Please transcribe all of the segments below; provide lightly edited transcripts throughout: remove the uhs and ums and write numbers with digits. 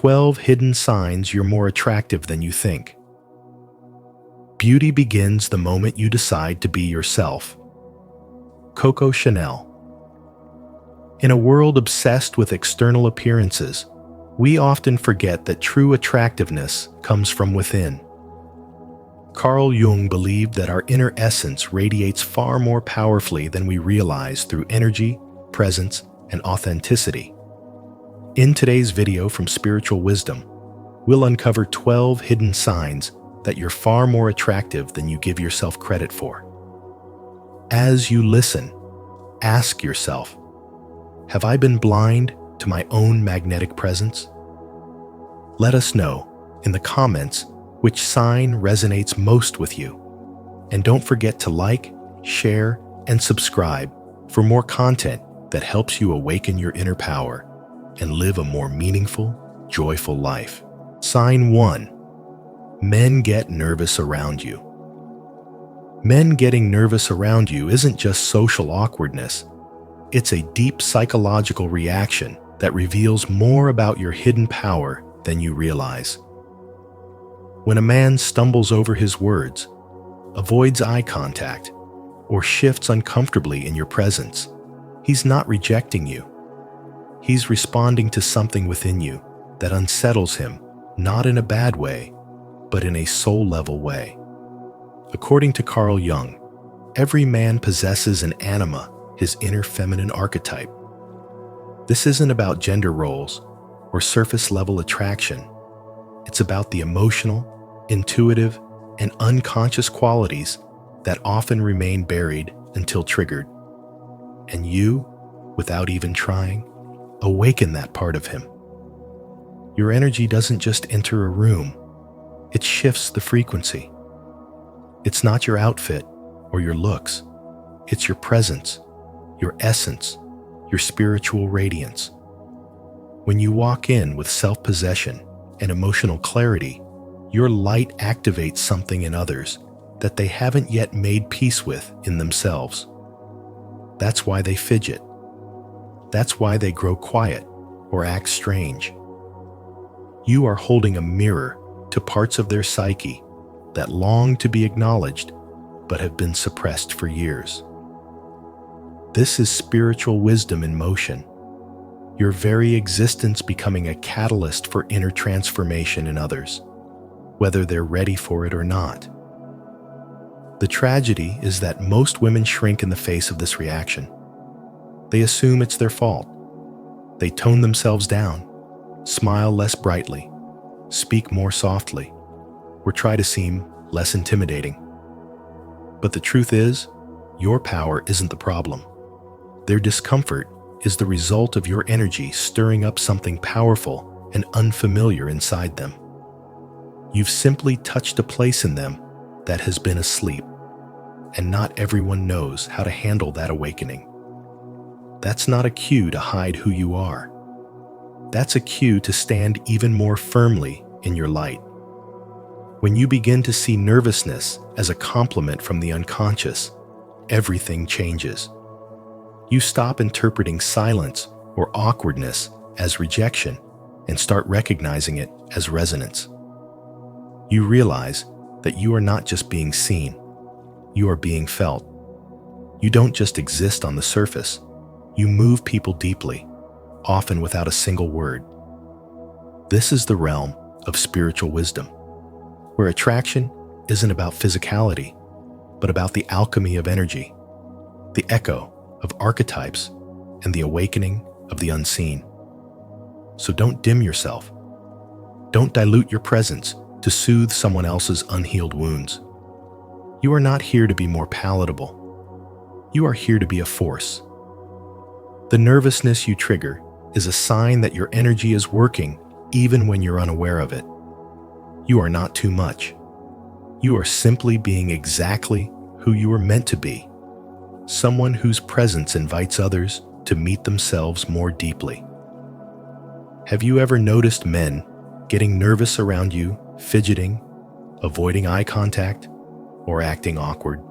12 hidden signs you're more attractive than you think. Beauty begins the moment you decide to be yourself. Coco Chanel. In a world obsessed with external appearances, we often forget that true attractiveness comes from within. Carl Jung believed that our inner essence radiates far more powerfully than we realize through energy, presence, and authenticity. In today's video from Spiritual Wisdom, we'll uncover 12 hidden signs that you're far more attractive than you give yourself credit for. As you listen, ask yourself, have I been blind to my own magnetic presence? Let us know in the comments which sign resonates most with you. And don't forget to like, share, and subscribe for more content that helps you awaken your inner power and live a more meaningful, joyful life. Sign 1. Men get nervous around you. Men getting nervous around you isn't just social awkwardness. It's a deep psychological reaction that reveals more about your hidden power than you realize. When a man stumbles over his words, avoids eye contact, or shifts uncomfortably in your presence, he's not rejecting you. He's responding to something within you that unsettles him, not in a bad way, but in a soul-level way. According to Carl Jung, every man possesses an anima, his inner feminine archetype. This isn't about gender roles or surface-level attraction. It's about the emotional, intuitive, and unconscious qualities that often remain buried until triggered. And you, without even trying, awaken that part of him. Your energy doesn't just enter a room, it shifts the frequency. It's not your outfit or your looks, it's your presence, your essence, your spiritual radiance. When you walk in with self-possession and emotional clarity, your light activates something in others that they haven't yet made peace with in themselves. That's why they fidget. That's why they grow quiet or act strange. You are holding a mirror to parts of their psyche that long to be acknowledged but have been suppressed for years. This is spiritual wisdom in motion, your very existence becoming a catalyst for inner transformation in others, whether they're ready for it or not. The tragedy is that most women shrink in the face of this reaction. They assume it's their fault. They tone themselves down, smile less brightly, speak more softly, or try to seem less intimidating. But the truth is, your power isn't the problem. Their discomfort is the result of your energy stirring up something powerful and unfamiliar inside them. You've simply touched a place in them that has been asleep, and not everyone knows how to handle that awakening. That's not a cue to hide who you are. That's a cue to stand even more firmly in your light. When you begin to see nervousness as a compliment from the unconscious, everything changes. You stop interpreting silence or awkwardness as rejection and start recognizing it as resonance. You realize that you are not just being seen, you are being felt. You don't just exist on the surface, you move people deeply, often without a single word. This is the realm of spiritual wisdom, where attraction isn't about physicality, but about the alchemy of energy, the echo of archetypes, and the awakening of the unseen. So don't dim yourself. Don't dilute your presence to soothe someone else's unhealed wounds. You are not here to be more palatable. You are here to be a force. The nervousness you trigger is a sign that your energy is working even when you're unaware of it. You are not too much. You are simply being exactly who you are meant to be, someone whose presence invites others to meet themselves more deeply. Have you ever noticed men getting nervous around you, fidgeting, avoiding eye contact, or acting awkward?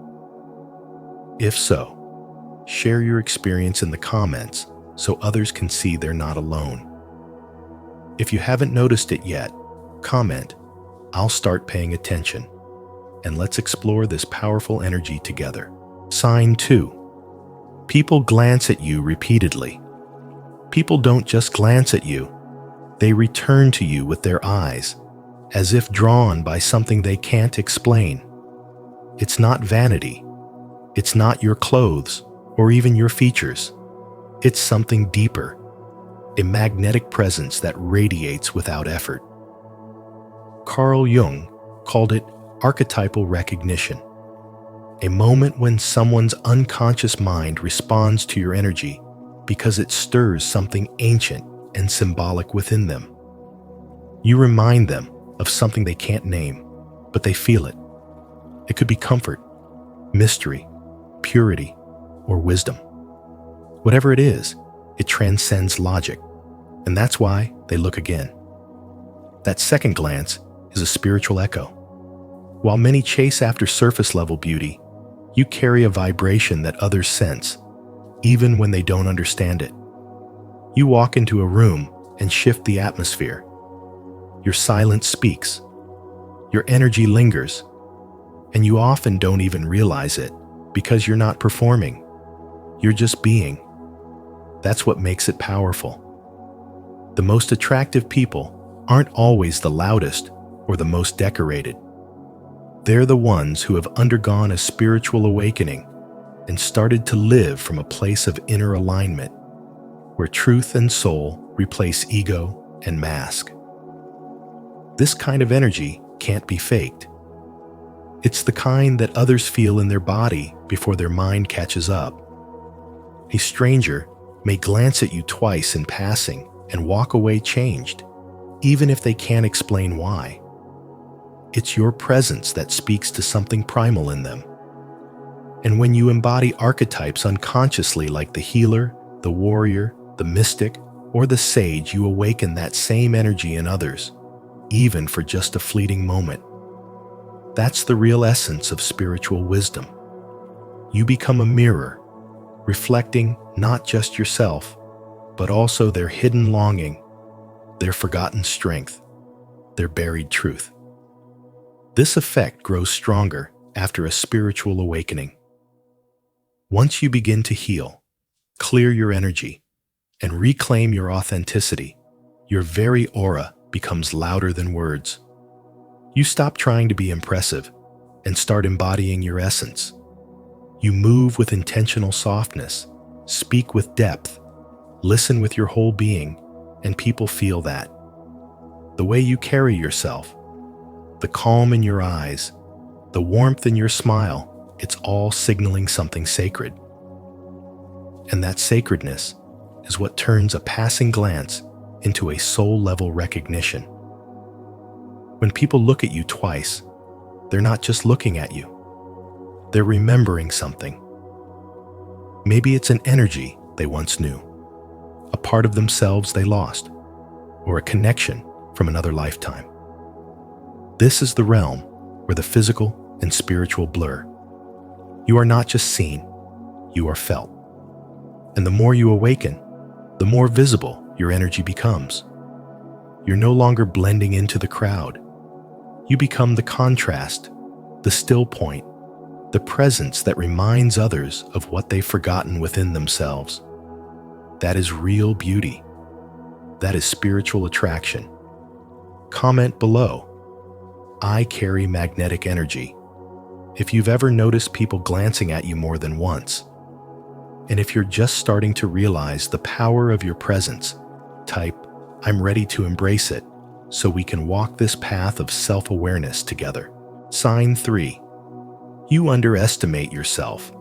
If so, share your experience in the comments so others can see they're not alone. If you haven't noticed it yet, comment, "I'll start paying attention," and let's explore this powerful energy together. Sign 2. People glance at you repeatedly. People don't just glance at you, they return to you with their eyes, as if drawn by something they can't explain. It's not vanity. It's not your clothes or even your features. It's something deeper, a magnetic presence that radiates without effort. Carl Jung called it archetypal recognition, a moment when someone's unconscious mind responds to your energy because it stirs something ancient and symbolic within them. You remind them of something they can't name, but they feel it. It could be comfort, mystery, purity, or wisdom. Whatever it is, it transcends logic, and that's why they look again. That second glance is a spiritual echo. While many chase after surface-level beauty, you carry a vibration that others sense, even when they don't understand it. You walk into a room and shift the atmosphere. Your silence speaks. Your energy lingers, and you often don't even realize it because you're not performing. You're just being. That's what makes it powerful. The most attractive people aren't always the loudest or the most decorated. They're the ones who have undergone a spiritual awakening and started to live from a place of inner alignment, where truth and soul replace ego and mask. This kind of energy can't be faked. It's the kind that others feel in their body before their mind catches up. A stranger may glance at you twice in passing and walk away changed, even if they can't explain why. It's your presence that speaks to something primal in them. And when you embody archetypes unconsciously like the healer, the warrior, the mystic, or the sage, you awaken that same energy in others, even for just a fleeting moment. That's the real essence of spiritual wisdom. You become a mirror, reflecting not just yourself, but also their hidden longing, their forgotten strength, their buried truth. This effect grows stronger after a spiritual awakening. Once you begin to heal, clear your energy, and reclaim your authenticity, your very aura becomes louder than words. You stop trying to be impressive and start embodying your essence. You move with intentional softness, speak with depth, listen with your whole being, and people feel that. The way you carry yourself, the calm in your eyes, the warmth in your smile, it's all signaling something sacred. And that sacredness is what turns a passing glance into a soul-level recognition. When people look at you twice, they're not just looking at you. They're remembering something. Maybe it's an energy they once knew, a part of themselves they lost, or a connection from another lifetime. This is the realm where the physical and spiritual blur. You are not just seen, you are felt. And the more you awaken, the more visible your energy becomes. You're no longer blending into the crowd. You become the contrast, the still point, the presence that reminds others of what they've forgotten within themselves. That is real beauty. That is spiritual attraction. Comment below. I carry magnetic energy. If you've ever noticed people glancing at you more than once, and if you're just starting to realize the power of your presence, type, I'm ready to embrace it, so we can walk this path of self-awareness together. Sign 3. You underestimate yourself,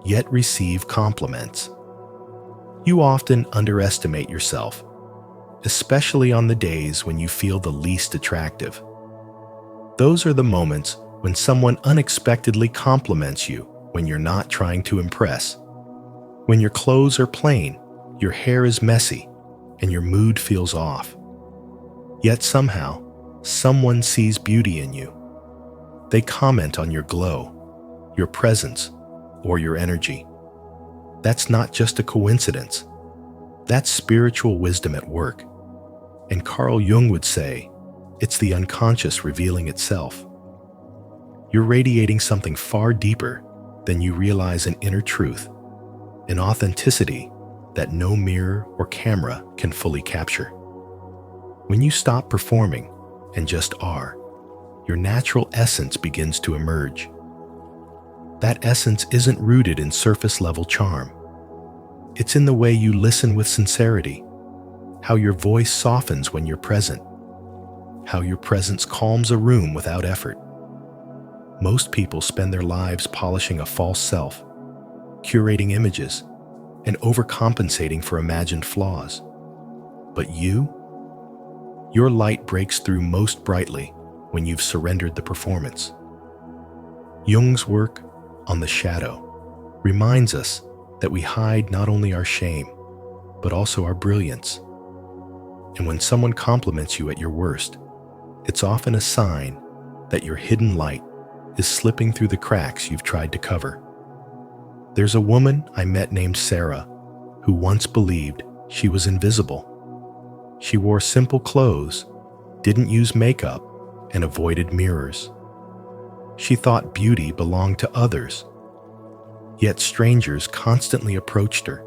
yet receive compliments. You often underestimate yourself, especially on the days when you feel the least attractive. Those are the moments when someone unexpectedly compliments you when you're not trying to impress. When your clothes are plain, your hair is messy, and your mood feels off. Yet somehow, someone sees beauty in you. They comment on your glow, your presence, or your energy. That's not just a coincidence. That's spiritual wisdom at work. And Carl Jung would say, it's the unconscious revealing itself. You're radiating something far deeper than you realize, an inner truth, an authenticity that no mirror or camera can fully capture. When you stop performing and just are, your natural essence begins to emerge. That essence isn't rooted in surface-level charm. It's in the way you listen with sincerity, how your voice softens when you're present, how your presence calms a room without effort. Most people spend their lives polishing a false self, curating images, and overcompensating for imagined flaws. But your light breaks through most brightly when you've surrendered the performance. Jung's work on the shadow reminds us that we hide not only our shame, but also our brilliance. And when someone compliments you at your worst, it's often a sign that your hidden light is slipping through the cracks you've tried to cover. There's a woman I met named Sarah who once believed she was invisible. She wore simple clothes, didn't use makeup, and avoided mirrors. She thought beauty belonged to others. Yet strangers constantly approached her.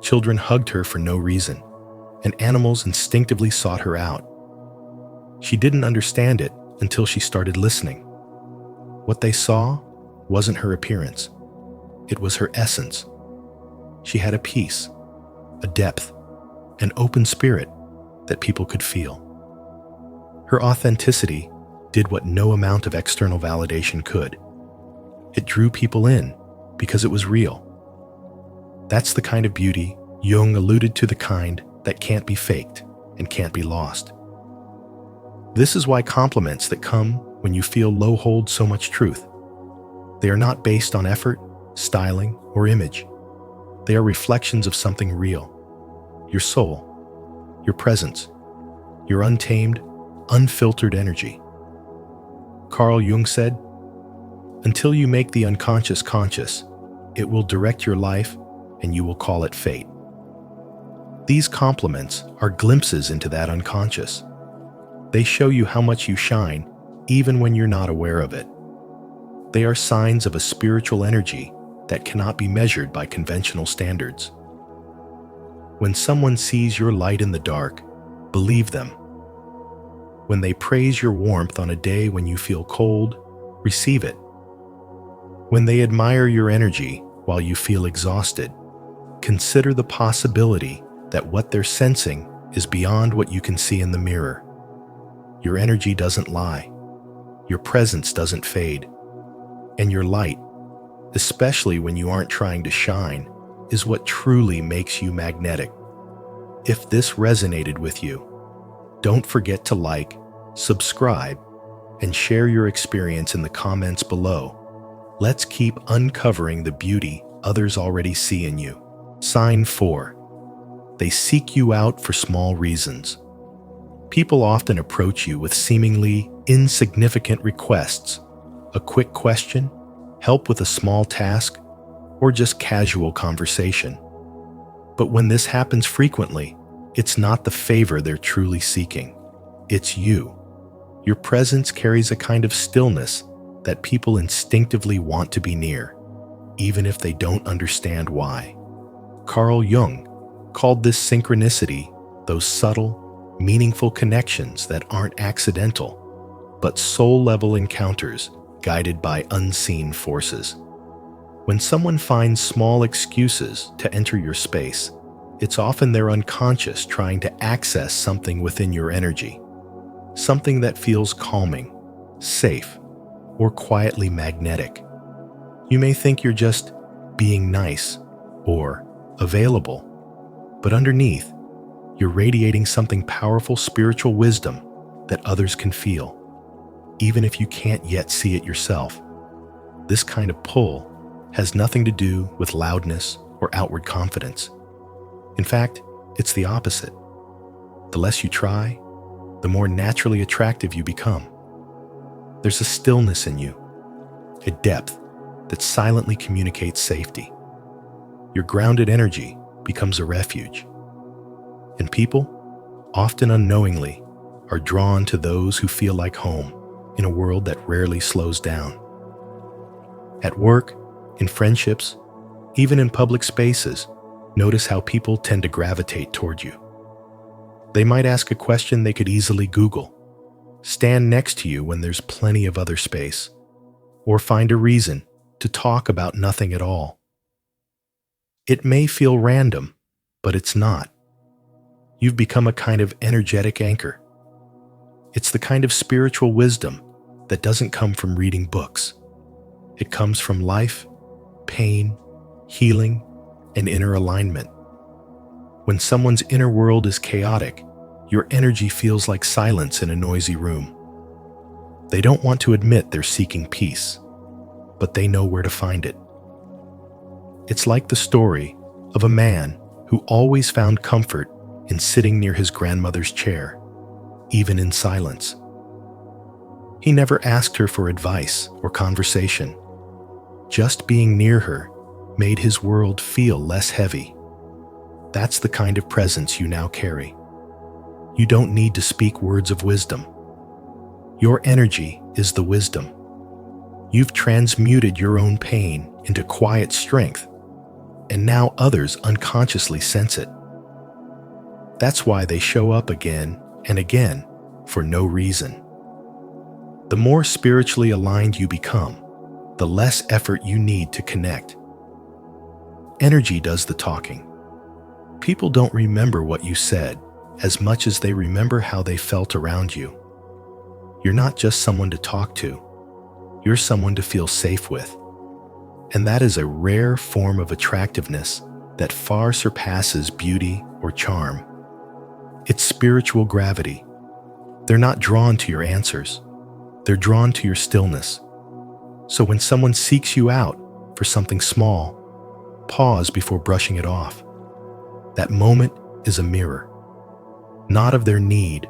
Children hugged her for no reason, and animals instinctively sought her out. She didn't understand it until she started listening. What they saw wasn't her appearance. It was her essence. She had a peace, a depth, an open spirit that people could feel. Her authenticity did what no amount of external validation could. It drew people in because it was real. That's the kind of beauty Jung alluded to, the kind that can't be faked and can't be lost. This is why compliments that come when you feel low hold so much truth. They are not based on effort, styling, or image. They are reflections of something real. Your soul, your presence, your untamed, unfiltered energy. Carl Jung said, "Until you make the unconscious conscious, it will direct your life and you will call it fate." These compliments are glimpses into that unconscious. They show you how much you shine even when you're not aware of it. They are signs of a spiritual energy that cannot be measured by conventional standards. When someone sees your light in the dark, believe them. When they praise your warmth on a day when you feel cold, receive it. When they admire your energy while you feel exhausted, consider the possibility that what they're sensing is beyond what you can see in the mirror. Your energy doesn't lie. Your presence doesn't fade. And your light, especially when you aren't trying to shine, is what truly makes you magnetic. If this resonated with you, don't forget to like, subscribe, and share your experience in the comments below. Let's keep uncovering the beauty others already see in you. Sign 4. They seek you out for small reasons. People often approach you with seemingly insignificant requests: a quick question, help with a small task, or just casual conversation. But when this happens frequently, it's not the favor they're truly seeking. It's you. Your presence carries a kind of stillness that people instinctively want to be near, even if they don't understand why. Carl Jung called this synchronicity, those subtle, meaningful connections that aren't accidental, but soul-level encounters guided by unseen forces. When someone finds small excuses to enter your space, it's often their unconscious trying to access something within your energy, something that feels calming, safe, or quietly magnetic. You may think you're just being nice or available, but underneath, you're radiating something powerful, spiritual wisdom that others can feel, even if you can't yet see it yourself. This kind of pull has nothing to do with loudness or outward confidence. In fact, it's the opposite. The less you try, the more naturally attractive you become. There's a stillness in you, a depth that silently communicates safety. Your grounded energy becomes a refuge. And people, often unknowingly, are drawn to those who feel like home in a world that rarely slows down. At work, in friendships, even in public spaces, notice how people tend to gravitate toward you. They might ask a question they could easily Google, stand next to you when there's plenty of other space, or find a reason to talk about nothing at all. It may feel random, but it's not. You've become a kind of energetic anchor. It's the kind of spiritual wisdom that doesn't come from reading books. It comes from life, pain, healing, and inner alignment. When someone's inner world is chaotic, your energy feels like silence in a noisy room. They don't want to admit they're seeking peace, but they know where to find it. It's like the story of a man who always found comfort in sitting near his grandmother's chair, even in silence. He never asked her for advice or conversation. Just being near her made his world feel less heavy. That's the kind of presence you now carry. You don't need to speak words of wisdom. Your energy is the wisdom. You've transmuted your own pain into quiet strength, and now others unconsciously sense it. That's why they show up again and again for no reason. The more spiritually aligned you become, the less effort you need to connect. Energy does the talking. People don't remember what you said as much as they remember how they felt around you. You're not just someone to talk to, you're someone to feel safe with. And that is a rare form of attractiveness that far surpasses beauty or charm. It's spiritual gravity. They're not drawn to your answers. They're drawn to your stillness. So when someone seeks you out for something small, pause before brushing it off. That moment is a mirror, not of their need,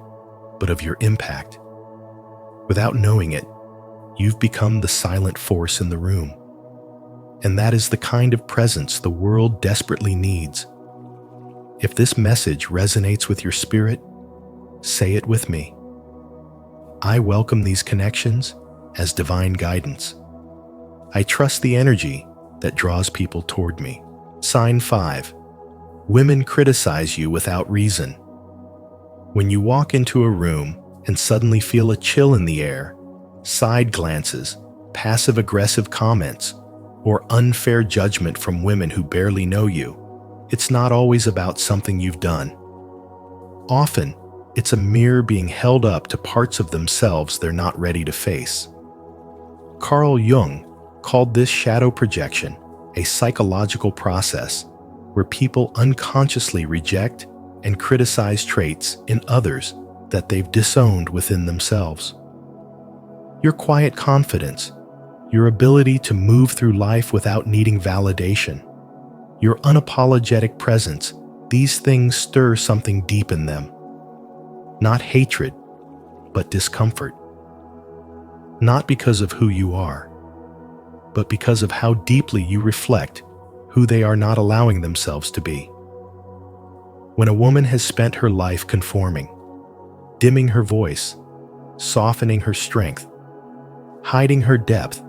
but of your impact. Without knowing it, you've become the silent force in the room. And that is the kind of presence the world desperately needs. If this message resonates with your spirit, say it with me. I welcome these connections as divine guidance. I trust the energy that draws people toward me. Sign 5. Women criticize you without reason. When you walk into a room and suddenly feel a chill in the air, side glances, passive-aggressive comments, or unfair judgment from women who barely know you, it's not always about something you've done. Often, it's a mirror being held up to parts of themselves they're not ready to face. Carl Jung called this shadow projection a psychological process where people unconsciously reject and criticize traits in others that they've disowned within themselves. Your quiet confidence, your ability to move through life without needing validation, your unapologetic presence, these things stir something deep in them. Not hatred, but discomfort. Not because of who you are, but because of how deeply you reflect who they are not allowing themselves to be. When a woman has spent her life conforming, dimming her voice, softening her strength, hiding her depth,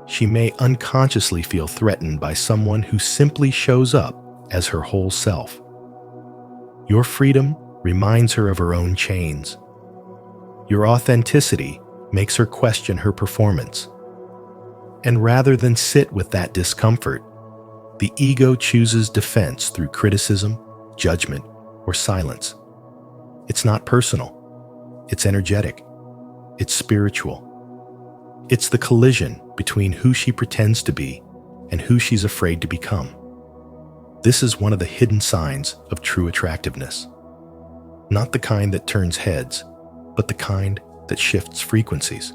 she may unconsciously feel threatened by someone who simply shows up as her whole self. Your freedom reminds her of her own chains. Your authenticity makes her question her performance. And rather than sit with that discomfort, the ego chooses defense through criticism, judgment, or silence. It's not personal. It's energetic. It's spiritual. It's the collision between who she pretends to be and who she's afraid to become. This is one of the hidden signs of true attractiveness. Not the kind that turns heads, but the kind that shifts frequencies.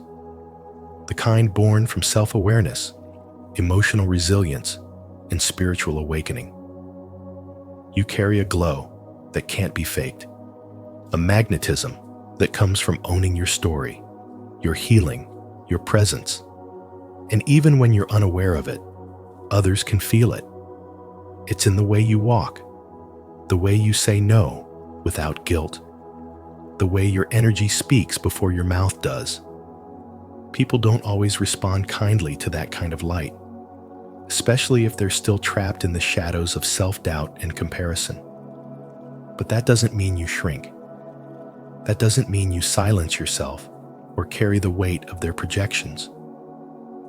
The kind born from self-awareness, emotional resilience, and spiritual awakening. You carry a glow that can't be faked, a magnetism that comes from owning your story, your healing, your presence. And even when you're unaware of it, others can feel it. It's in the way you walk, the way you say no without guilt, the way your energy speaks before your mouth does. People don't always respond kindly to that kind of light, especially if they're still trapped in the shadows of self-doubt and comparison. But that doesn't mean you shrink. That doesn't mean you silence yourself or carry the weight of their projections.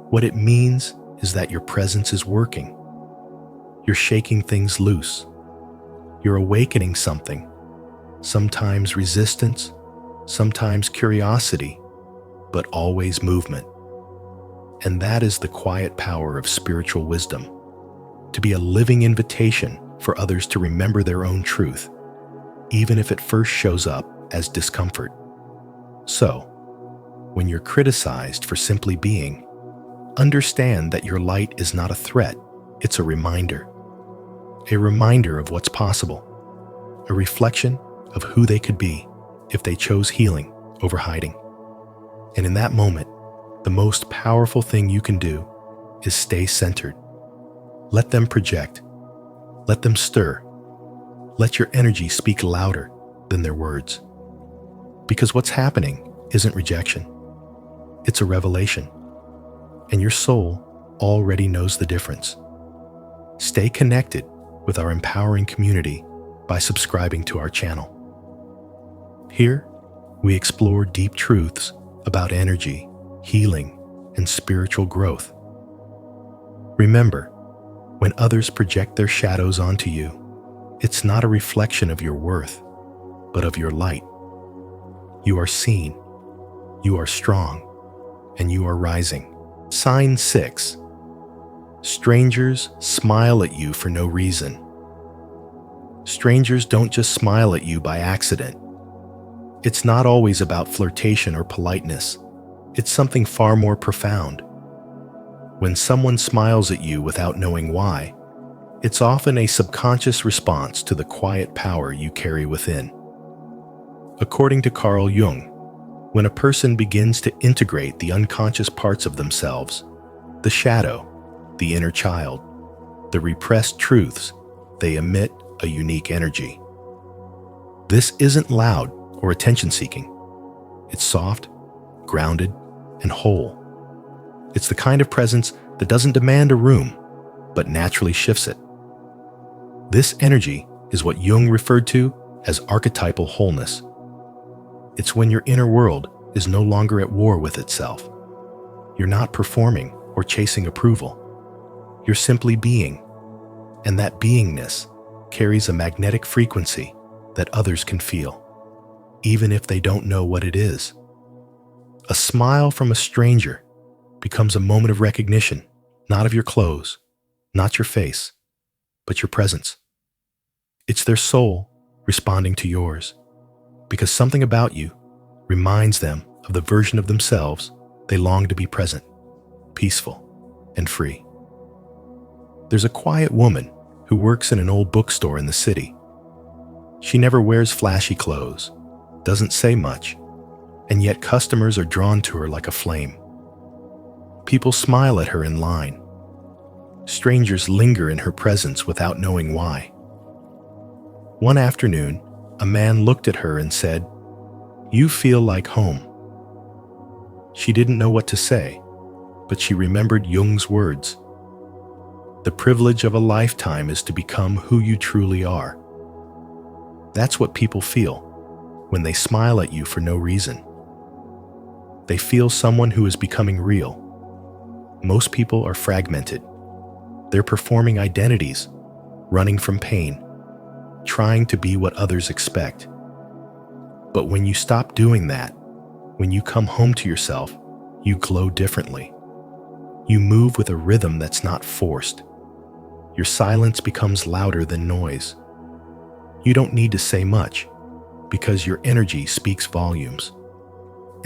What it means is that your presence is working. You're shaking things loose. You're awakening something, sometimes resistance, sometimes curiosity, but always movement. And that is the quiet power of spiritual wisdom, to be a living invitation for others to remember their own truth, even if it first shows up as discomfort. So, when you're criticized for simply being, understand that your light is not a threat, it's a reminder of what's possible, a reflection of who they could be if they chose healing over hiding. And in that moment, the most powerful thing you can do is stay centered. Let them project. Let them stir. Let your energy speak louder than their words. Because what's happening isn't rejection. It's a revelation. And your soul already knows the difference. Stay connected with our empowering community by subscribing to our channel. Here, we explore deep truths about energy, healing, and spiritual growth. Remember, when others project their shadows onto you, it's not a reflection of your worth, but of your light. You are seen, you are strong, and you are rising. Sign 6. Strangers smile at you for no reason. Strangers don't just smile at you by accident. It's not always about flirtation or politeness. It's something far more profound. When someone smiles at you without knowing why, it's often a subconscious response to the quiet power you carry within. According to Carl Jung, when a person begins to integrate the unconscious parts of themselves, the shadow, the inner child, the repressed truths, they emit a unique energy. This isn't loud or attention-seeking. It's soft, grounded, and whole. It's the kind of presence that doesn't demand a room, but naturally shifts it. This energy is what Jung referred to as archetypal wholeness. It's when your inner world is no longer at war with itself. You're not performing or chasing approval. You're simply being, and that beingness carries a magnetic frequency that others can feel, even if they don't know what it is. A smile from a stranger becomes a moment of recognition, not of your clothes, not your face, but your presence. It's their soul responding to yours, because something about you reminds them of the version of themselves they long to be present, peaceful, and free. There's a quiet woman who works in an old bookstore in the city. She never wears flashy clothes, doesn't say much, and yet customers are drawn to her like a flame. People smile at her in line. Strangers linger in her presence without knowing why. One afternoon, a man looked at her and said, "You feel like home." She didn't know what to say, but she remembered Jung's words. The privilege of a lifetime is to become who you truly are. That's what people feel when they smile at you for no reason. They feel someone who is becoming real. Most people are fragmented. They're performing identities, running from pain, trying to be what others expect. But when you stop doing that, when you come home to yourself, you glow differently. You move with a rhythm that's not forced. Your silence becomes louder than noise. You don't need to say much, because your energy speaks volumes.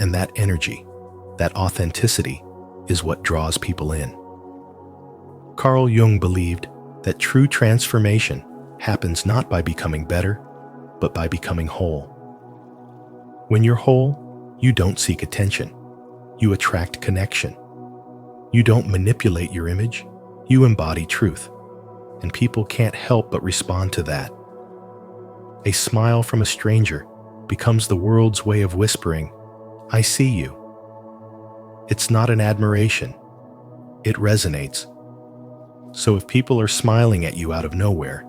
And that energy, that authenticity, is what draws people in. Carl Jung believed that true transformation happens not by becoming better, but by becoming whole. When you're whole, you don't seek attention. You attract connection. You don't manipulate your image. You embody truth. And people can't help but respond to that. A smile from a stranger becomes the world's way of whispering, "I see you." It's not an admiration. It resonates. So if people are smiling at you out of nowhere,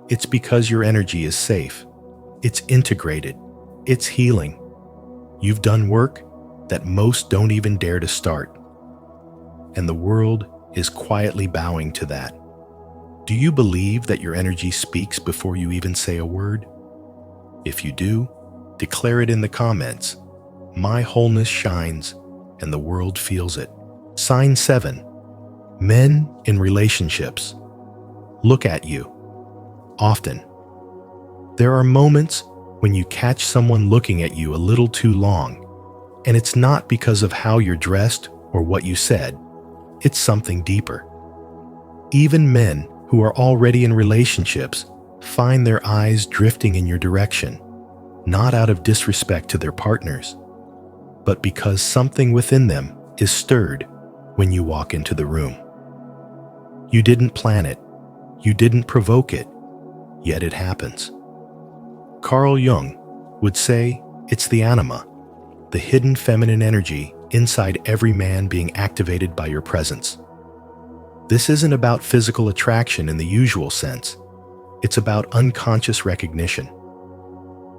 it's because your energy is safe. It's integrated. It's healing. You've done work that most don't even dare to start. And the world is quietly bowing to that. Do you believe that your energy speaks before you even say a word? If you do, declare it in the comments. My wholeness shines, and the world feels it. Sign 7. Men in relationships. Look at you. Often. There are moments when you catch someone looking at you a little too long, and it's not because of how you're dressed or what you said. It's something deeper. Even men who are already in relationships find their eyes drifting in your direction, not out of disrespect to their partners, but because something within them is stirred when you walk into the room. You didn't plan it, you didn't provoke it, yet it happens. Carl Jung would say it's the anima, the hidden feminine energy inside every man being activated by your presence. This isn't about physical attraction in the usual sense. It's about unconscious recognition.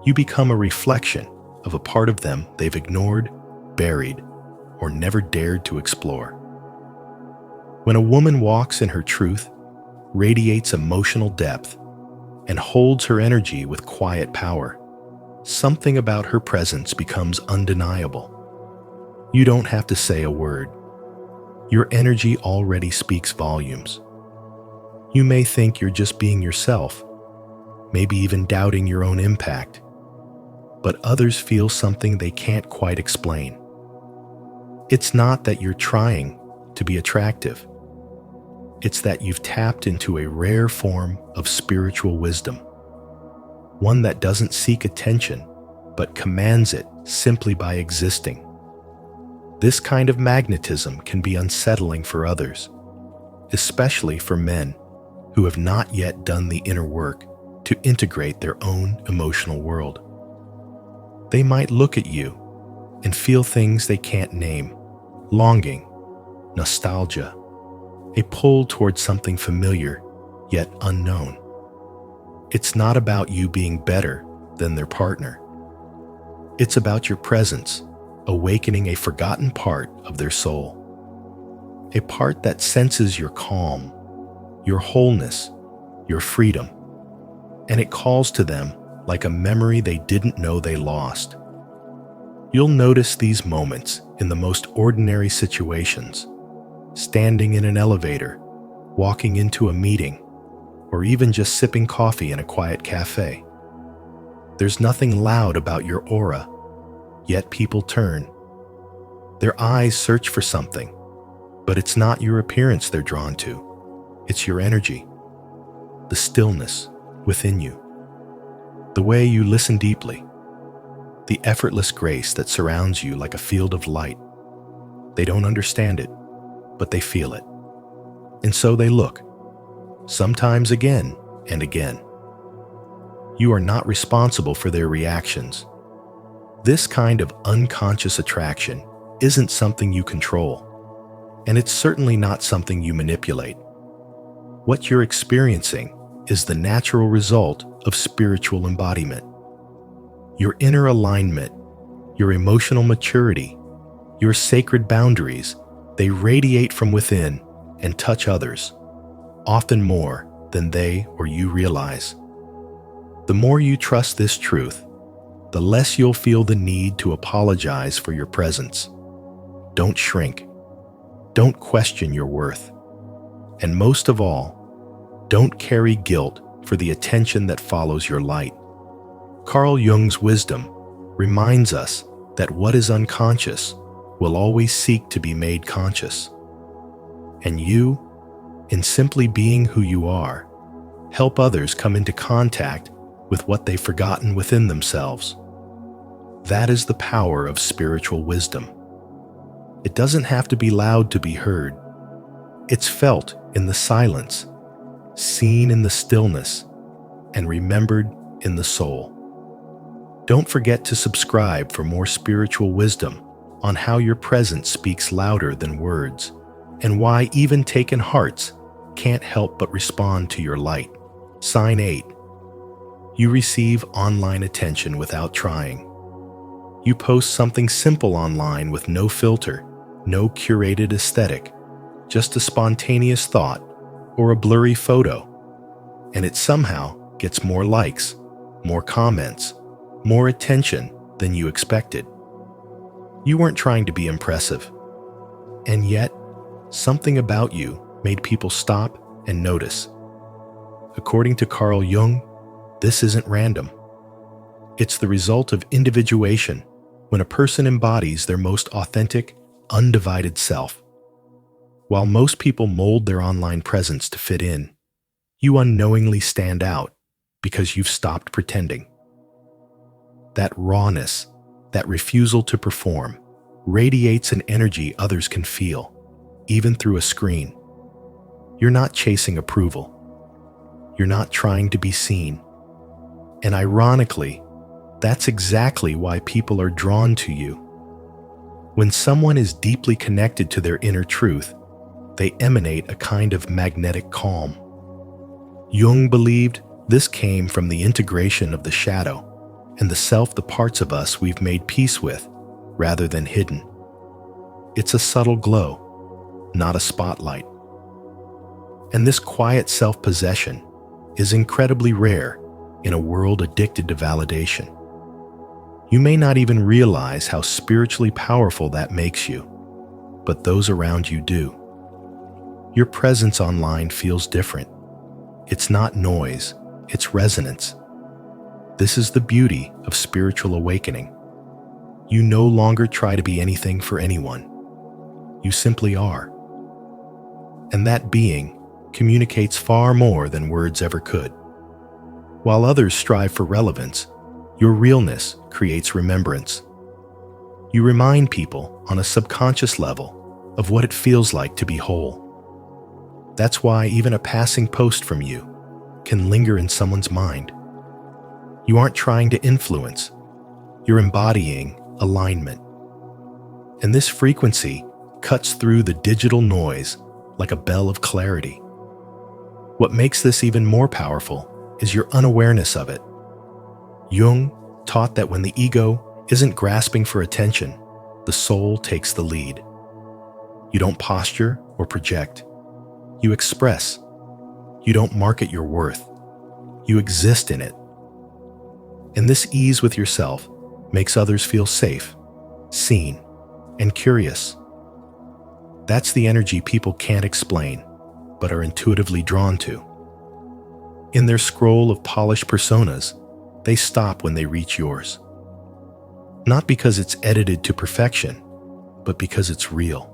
You become a reflection of a part of them they've ignored, buried, or never dared to explore. When a woman walks in her truth, radiates emotional depth, and holds her energy with quiet power, something about her presence becomes undeniable. You don't have to say a word. Your energy already speaks volumes. You may think you're just being yourself, maybe even doubting your own impact, but others feel something they can't quite explain. It's not that you're trying to be attractive. It's that you've tapped into a rare form of spiritual wisdom, one that doesn't seek attention, but commands it simply by existing. This kind of magnetism can be unsettling for others, especially for men who have not yet done the inner work to integrate their own emotional world. They might look at you and feel things they can't name: longing, nostalgia, a pull towards something familiar yet unknown. It's not about you being better than their partner. It's about your presence, awakening a forgotten part of their soul. A part that senses your calm, your wholeness, your freedom, and it calls to them like a memory they didn't know they lost. You'll notice these moments in the most ordinary situations: standing in an elevator, walking into a meeting, or even just sipping coffee in a quiet cafe. There's nothing loud about your aura, yet people turn. Their eyes search for something, but it's not your appearance they're drawn to. It's your energy, the stillness within you, the way you listen deeply, the effortless grace that surrounds you like a field of light. They don't understand it, but they feel it. And so they look, sometimes again and again. You are not responsible for their reactions. This kind of unconscious attraction isn't something you control, and it's certainly not something you manipulate. What you're experiencing is the natural result of spiritual embodiment. Your inner alignment, your emotional maturity, your sacred boundaries, they radiate from within and touch others, often more than they or you realize. The more you trust this truth, the less you'll feel the need to apologize for your presence. Don't shrink. Don't question your worth. And most of all, don't carry guilt for the attention that follows your light. Carl Jung's wisdom reminds us that what is unconscious will always seek to be made conscious. And you, in simply being who you are, help others come into contact with what they've forgotten within themselves. That is the power of spiritual wisdom. It doesn't have to be loud to be heard. It's felt in the silence, seen in the stillness, and remembered in the soul. Don't forget to subscribe for more spiritual wisdom on how your presence speaks louder than words, and why even taken hearts can't help but respond to your light. Sign 8. You receive online attention without trying. You post something simple online with no filter, no curated aesthetic, just a spontaneous thought or a blurry photo, and it somehow gets more likes, more comments, more attention than you expected. You weren't trying to be impressive, and yet something about you made people stop and notice. According to Carl Jung, this isn't random. It's the result of individuation when a person embodies their most authentic, undivided self. While most people mold their online presence to fit in, you unknowingly stand out because you've stopped pretending. That rawness, that refusal to perform, radiates an energy others can feel, even through a screen. You're not chasing approval. You're not trying to be seen. And ironically, that's exactly why people are drawn to you. When someone is deeply connected to their inner truth, they emanate a kind of magnetic calm. Jung believed this came from the integration of the shadow and the self, the parts of us we've made peace with, rather than hidden. It's a subtle glow, not a spotlight. And this quiet self-possession is incredibly rare in a world addicted to validation. You may not even realize how spiritually powerful that makes you, but those around you do. Your presence online feels different. It's not noise, it's resonance. This is the beauty of spiritual awakening. You no longer try to be anything for anyone. You simply are. And that being communicates far more than words ever could. While others strive for relevance, your realness creates remembrance. You remind people on a subconscious level of what it feels like to be whole. That's why even a passing post from you can linger in someone's mind. You aren't trying to influence, you're embodying alignment. And this frequency cuts through the digital noise like a bell of clarity. What makes this even more powerful is your unawareness of it. Jung taught that when the ego isn't grasping for attention, the soul takes the lead. You don't posture or project. You express. You don't market your worth. You exist in it. And this ease with yourself makes others feel safe, seen, and curious. That's the energy people can't explain, but are intuitively drawn to. In their scroll of polished personas, they stop when they reach yours. Not because it's edited to perfection, but because it's real.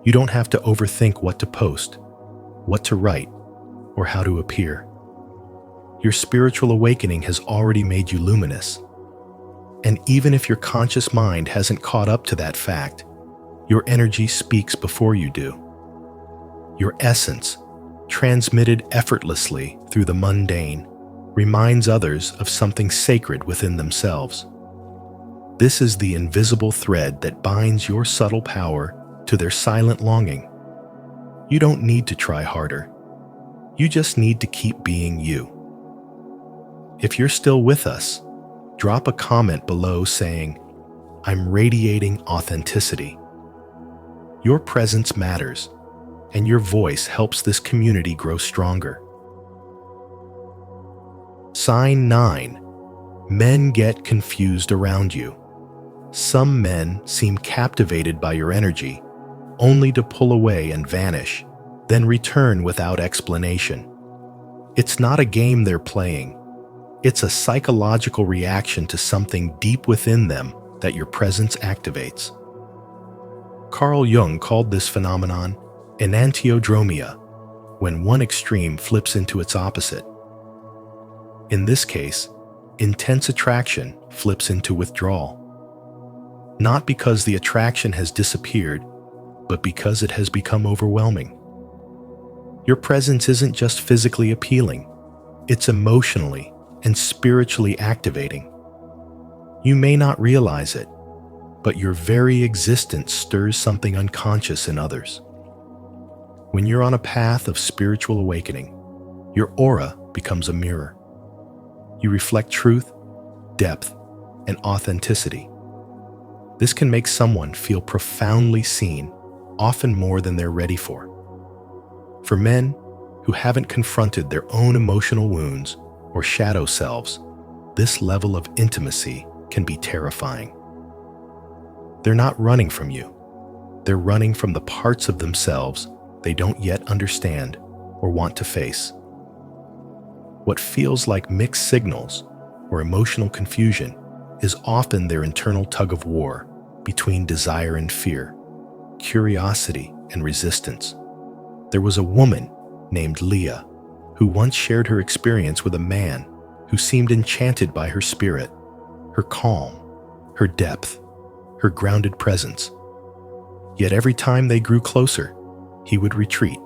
You don't have to overthink what to post, what to write, or how to appear. Your spiritual awakening has already made you luminous. And even if your conscious mind hasn't caught up to that fact, your energy speaks before you do. Your essence, transmitted effortlessly through the mundane, reminds others of something sacred within themselves. This is the invisible thread that binds your subtle power to their silent longing. You don't need to try harder. You just need to keep being you. If you're still with us, drop a comment below saying, "I'm radiating authenticity." Your presence matters, and your voice helps this community grow stronger. Sign 9. Men get confused around you. Some men seem captivated by your energy, only to pull away and vanish, then return without explanation. It's not a game they're playing. It's a psychological reaction to something deep within them that your presence activates. Carl Jung called this phenomenon enantiodromia, when one extreme flips into its opposite. In this case, intense attraction flips into withdrawal. Not because the attraction has disappeared, but because it has become overwhelming. Your presence isn't just physically appealing, it's emotionally and spiritually activating. You may not realize it, but your very existence stirs something unconscious in others. When you're on a path of spiritual awakening, your aura becomes a mirror. You reflect truth, depth, and authenticity. This can make someone feel profoundly seen, often more than they're ready for. For men who haven't confronted their own emotional wounds or shadow selves, this level of intimacy can be terrifying. They're not running from you. They're running from the parts of themselves they don't yet understand or want to face. What feels like mixed signals or emotional confusion is often their internal tug of war between desire and fear, curiosity and resistance. There was a woman named Leah who once shared her experience with a man who seemed enchanted by her spirit, her calm, her depth, her grounded presence. Yet every time they grew closer, he would retreat,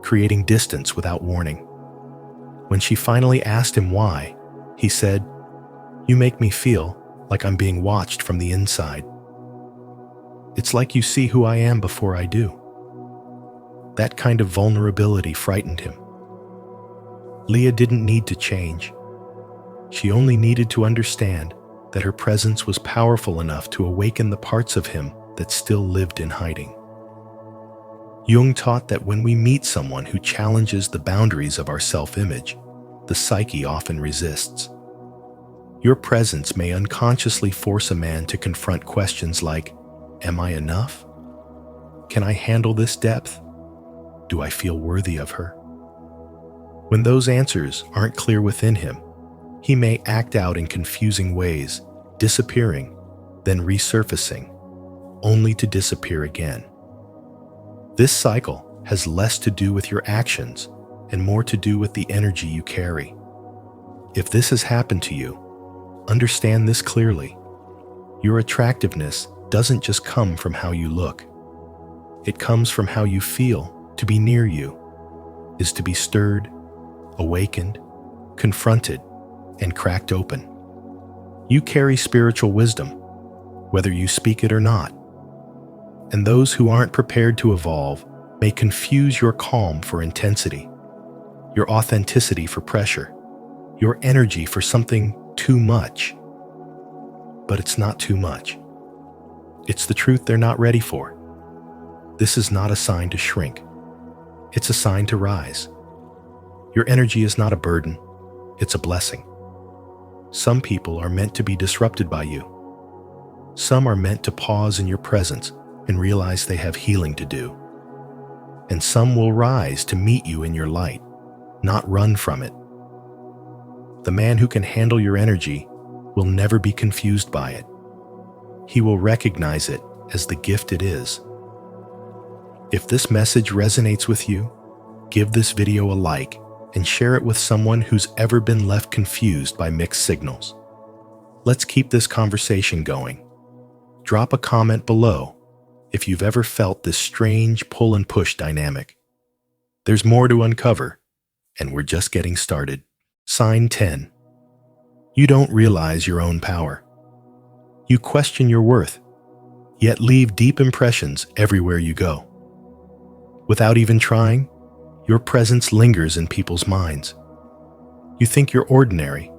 creating distance without warning. When she finally asked him why, he said, "You make me feel like I'm being watched from the inside. It's like you see who I am before I do." That kind of vulnerability frightened him. Leah didn't need to change. She only needed to understand that her presence was powerful enough to awaken the parts of him that still lived in hiding. Jung taught that when we meet someone who challenges the boundaries of our self-image, the psyche often resists. Your presence may unconsciously force a man to confront questions like, "Am I enough? Can I handle this depth? Do I feel worthy of her?" When those answers aren't clear within him, he may act out in confusing ways, disappearing, then resurfacing, only to disappear again. This cycle has less to do with your actions and more to do with the energy you carry. If this has happened to you, understand this clearly. Your attractiveness doesn't just come from how you look. It comes from how you feel to be near you, is to be stirred, awakened, confronted, and cracked open. You carry spiritual wisdom, whether you speak it or not. And those who aren't prepared to evolve may confuse your calm for intensity, your authenticity for pressure, your energy for something too much. But it's not too much. It's the truth they're not ready for. This is not a sign to shrink. It's a sign to rise. Your energy is not a burden, it's a blessing. Some people are meant to be disrupted by you. Some are meant to pause in your presence and realize they have healing to do. And some will rise to meet you in your light, not run from it. The man who can handle your energy will never be confused by it. He will recognize it as the gift it is. If this message resonates with you, give this video a like and share it with someone who's ever been left confused by mixed signals. Let's keep this conversation going. Drop a comment below if you've ever felt this strange pull and push dynamic. There's more to uncover, and we're just getting started. Sign 10. You don't realize your own power. You question your worth, yet leave deep impressions everywhere you go. Without even trying, your presence lingers in people's minds. You think you're ordinary,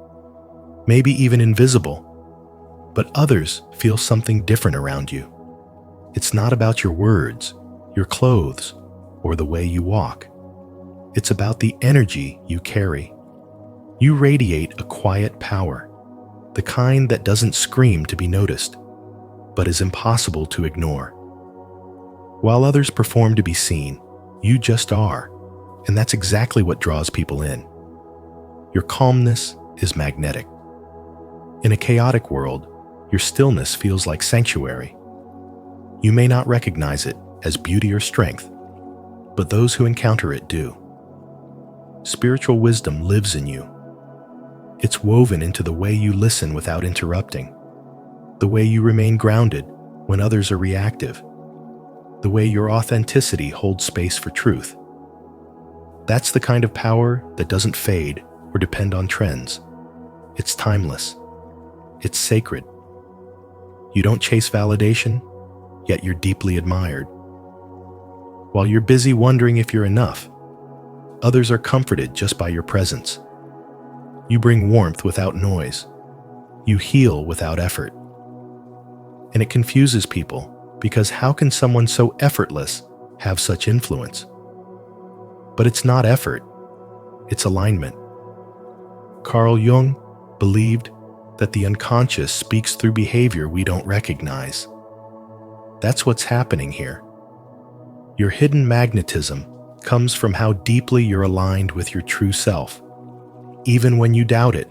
maybe even invisible, but others feel something different around you. It's not about your words, your clothes, or the way you walk. It's about the energy you carry. You radiate a quiet power, the kind that doesn't scream to be noticed, but is impossible to ignore. While others perform to be seen, you just are, and that's exactly what draws people in. Your calmness is magnetic. In a chaotic world, your stillness feels like sanctuary. You may not recognize it as beauty or strength, but those who encounter it do. Spiritual wisdom lives in you. It's woven into the way you listen without interrupting, the way you remain grounded when others are reactive, the way your authenticity holds space for truth. That's the kind of power that doesn't fade or depend on trends. It's timeless. It's sacred, You don't chase validation, yet you're deeply admired. While you're busy wondering if you're enough, others are comforted just by your presence. You bring warmth without noise. You heal without effort. And it confuses people, because how can someone so effortless have such influence? But it's not effort, it's alignment. Carl Jung believed that the unconscious speaks through behavior we don't recognize. That's what's happening here. Your hidden magnetism comes from how deeply you're aligned with your true self, even when you doubt it.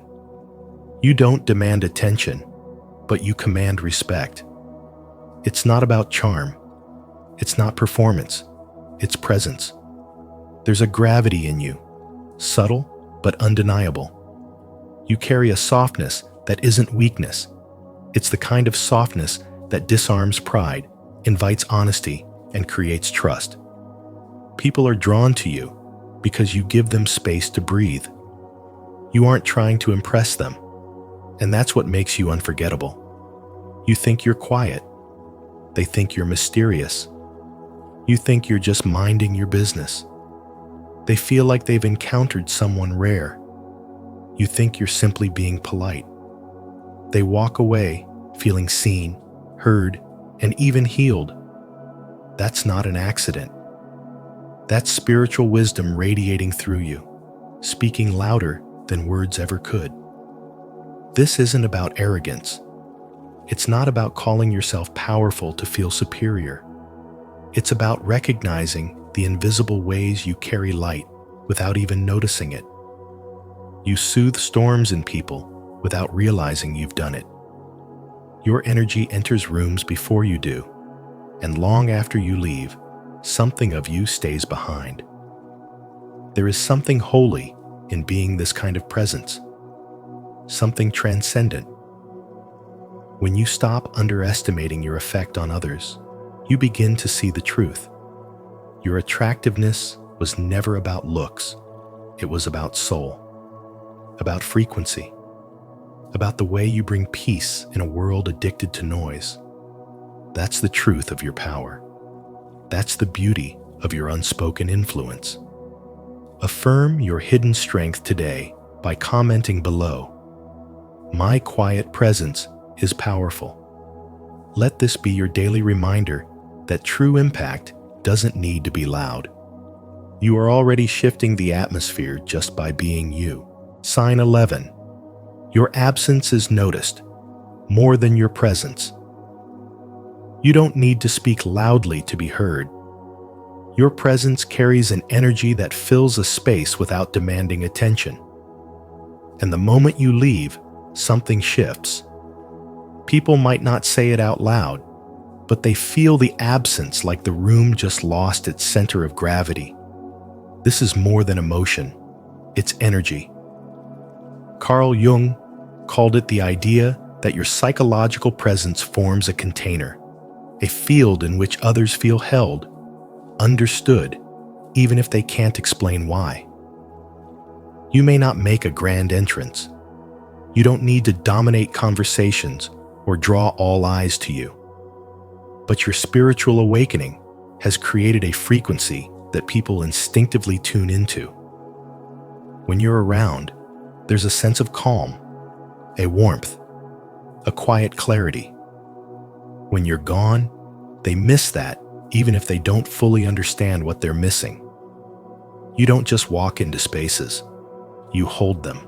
You don't demand attention, but you command respect. It's not about charm. It's not performance. It's presence. There's a gravity in you, subtle but undeniable. You carry a softness that isn't weakness. It's the kind of softness that disarms pride, invites honesty, and creates trust. People are drawn to you because you give them space to breathe. You aren't trying to impress them, and that's what makes you unforgettable. You think you're quiet. They think you're mysterious. You think you're just minding your business. They feel like they've encountered someone rare. You think you're simply being polite. They walk away feeling seen, heard, and even healed. That's not an accident. That's spiritual wisdom radiating through you, speaking louder than words ever could. This isn't about arrogance. It's not about calling yourself powerful to feel superior. It's about recognizing the invisible ways you carry light without even noticing it. You soothe storms in people without realizing you've done it. Your energy enters rooms before you do, and long after you leave, something of you stays behind. There is something holy in being this kind of presence, something transcendent. When you stop underestimating your effect on others, you begin to see the truth. Your attractiveness was never about looks. It was about soul, about frequency, about the way you bring peace in a world addicted to noise. That's the truth of your power. That's the beauty of your unspoken influence. Affirm your hidden strength today by commenting below. My quiet presence is powerful. Let this be your daily reminder that true impact doesn't need to be loud. You are already shifting the atmosphere just by being you. Sign 11. Your absence is noticed more than your presence. You don't need to speak loudly to be heard. Your presence carries an energy that fills a space without demanding attention. And the moment you leave, something shifts. People might not say it out loud, but they feel the absence like the room just lost its center of gravity. This is more than emotion. It's energy. Carl Jung called it the idea that your psychological presence forms a container, a field in which others feel held, understood, even if they can't explain why. You may not make a grand entrance. You don't need to dominate conversations or draw all eyes to you. But your spiritual awakening has created a frequency that people instinctively tune into. When you're around, there's a sense of calm, a warmth, a quiet clarity. When you're gone, they miss that even if they don't fully understand what they're missing. You don't just walk into spaces, you hold them.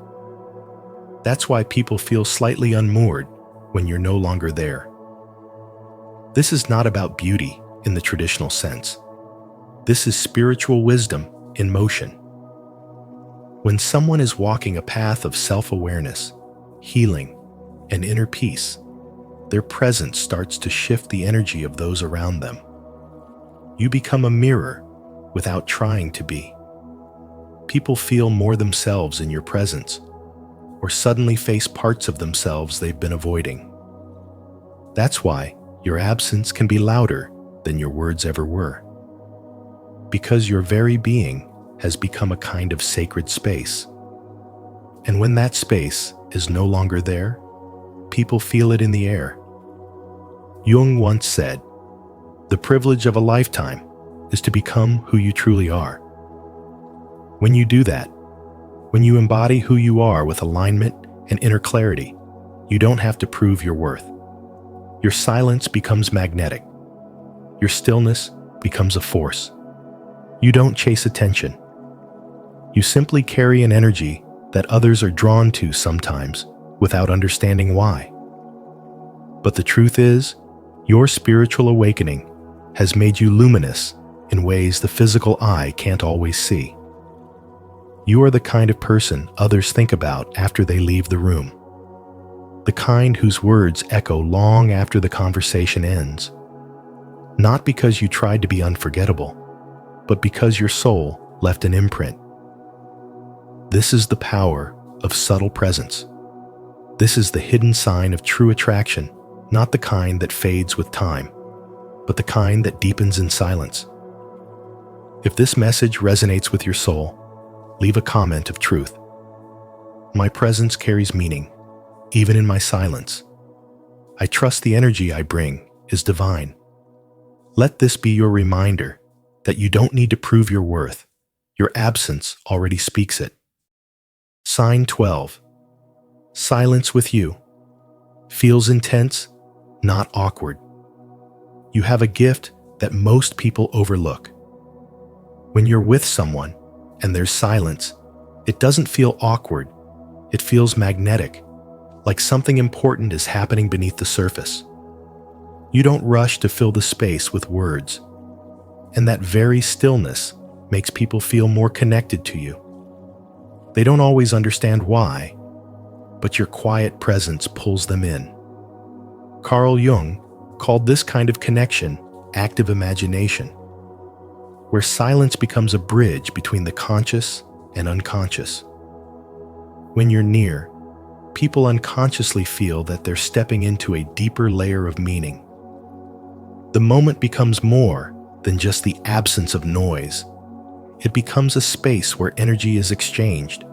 That's why people feel slightly unmoored when you're no longer there. This is not about beauty in the traditional sense. This is spiritual wisdom in motion. When someone is walking a path of self-awareness, healing, and inner peace, their presence starts to shift the energy of those around them. You become a mirror without trying to be. People feel more themselves in your presence, or suddenly face parts of themselves they've been avoiding. That's why your absence can be louder than your words ever were. Because your very being has become a kind of sacred space. And when that space is no longer there, people feel it in the air. Jung once said, "The privilege of a lifetime is to become who you truly are." When you do that, when you embody who you are with alignment and inner clarity, you don't have to prove your worth. Your silence becomes magnetic. Your stillness becomes a force. You don't chase attention. You simply carry an energy that others are drawn to sometimes without understanding why. But the truth is, your spiritual awakening has made you luminous in ways the physical eye can't always see. You are the kind of person others think about after they leave the room. The kind whose words echo long after the conversation ends. Not because you tried to be unforgettable, but because your soul left an imprint. This is the power of subtle presence. This is the hidden sign of true attraction, not the kind that fades with time, but the kind that deepens in silence. If this message resonates with your soul, leave a comment of truth. My presence carries meaning, even in my silence. I trust the energy I bring is divine. Let this be your reminder that you don't need to prove your worth. Your absence already speaks it. Sign 12. Silence with you. Feels intense, not awkward. You have a gift that most people overlook. When you're with someone and there's silence, it doesn't feel awkward. It feels magnetic, like something important is happening beneath the surface. You don't rush to fill the space with words, and that very stillness makes people feel more connected to you. They don't always understand why, but your quiet presence pulls them in. Carl Jung called this kind of connection active imagination, where silence becomes a bridge between the conscious and unconscious. When you're near, people unconsciously feel that they're stepping into a deeper layer of meaning. The moment becomes more than just the absence of noise. It becomes a space where energy is exchanged,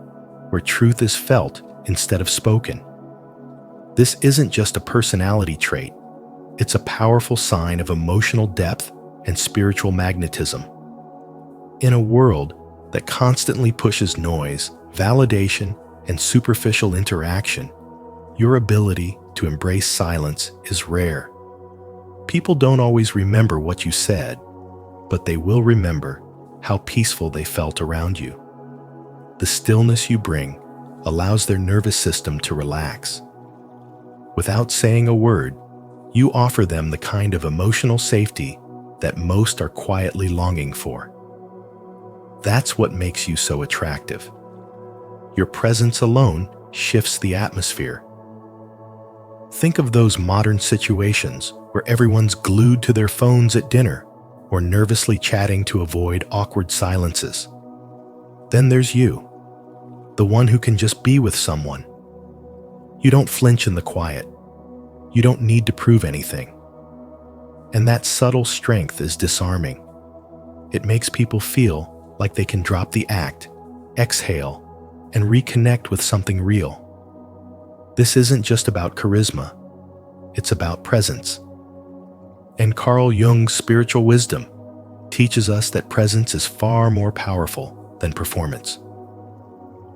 where truth is felt instead of spoken. This isn't just a personality trait. It's a powerful sign of emotional depth and spiritual magnetism. In a world that constantly pushes noise, validation, and superficial interaction, your ability to embrace silence is rare. People don't always remember what you said, but they will remember how peaceful they felt around you. The stillness you bring allows their nervous system to relax. Without saying a word, you offer them the kind of emotional safety that most are quietly longing for. That's what makes you so attractive. Your presence alone shifts the atmosphere. Think of those modern situations where everyone's glued to their phones at dinner or nervously chatting to avoid awkward silences. Then there's you, the one who can just be with someone. You don't flinch in the quiet. You don't need to prove anything. And that subtle strength is disarming. It makes people feel like they can drop the act, exhale, and reconnect with something real. This isn't just about charisma. It's about presence. And Carl Jung's spiritual wisdom teaches us that presence is far more powerful than performance.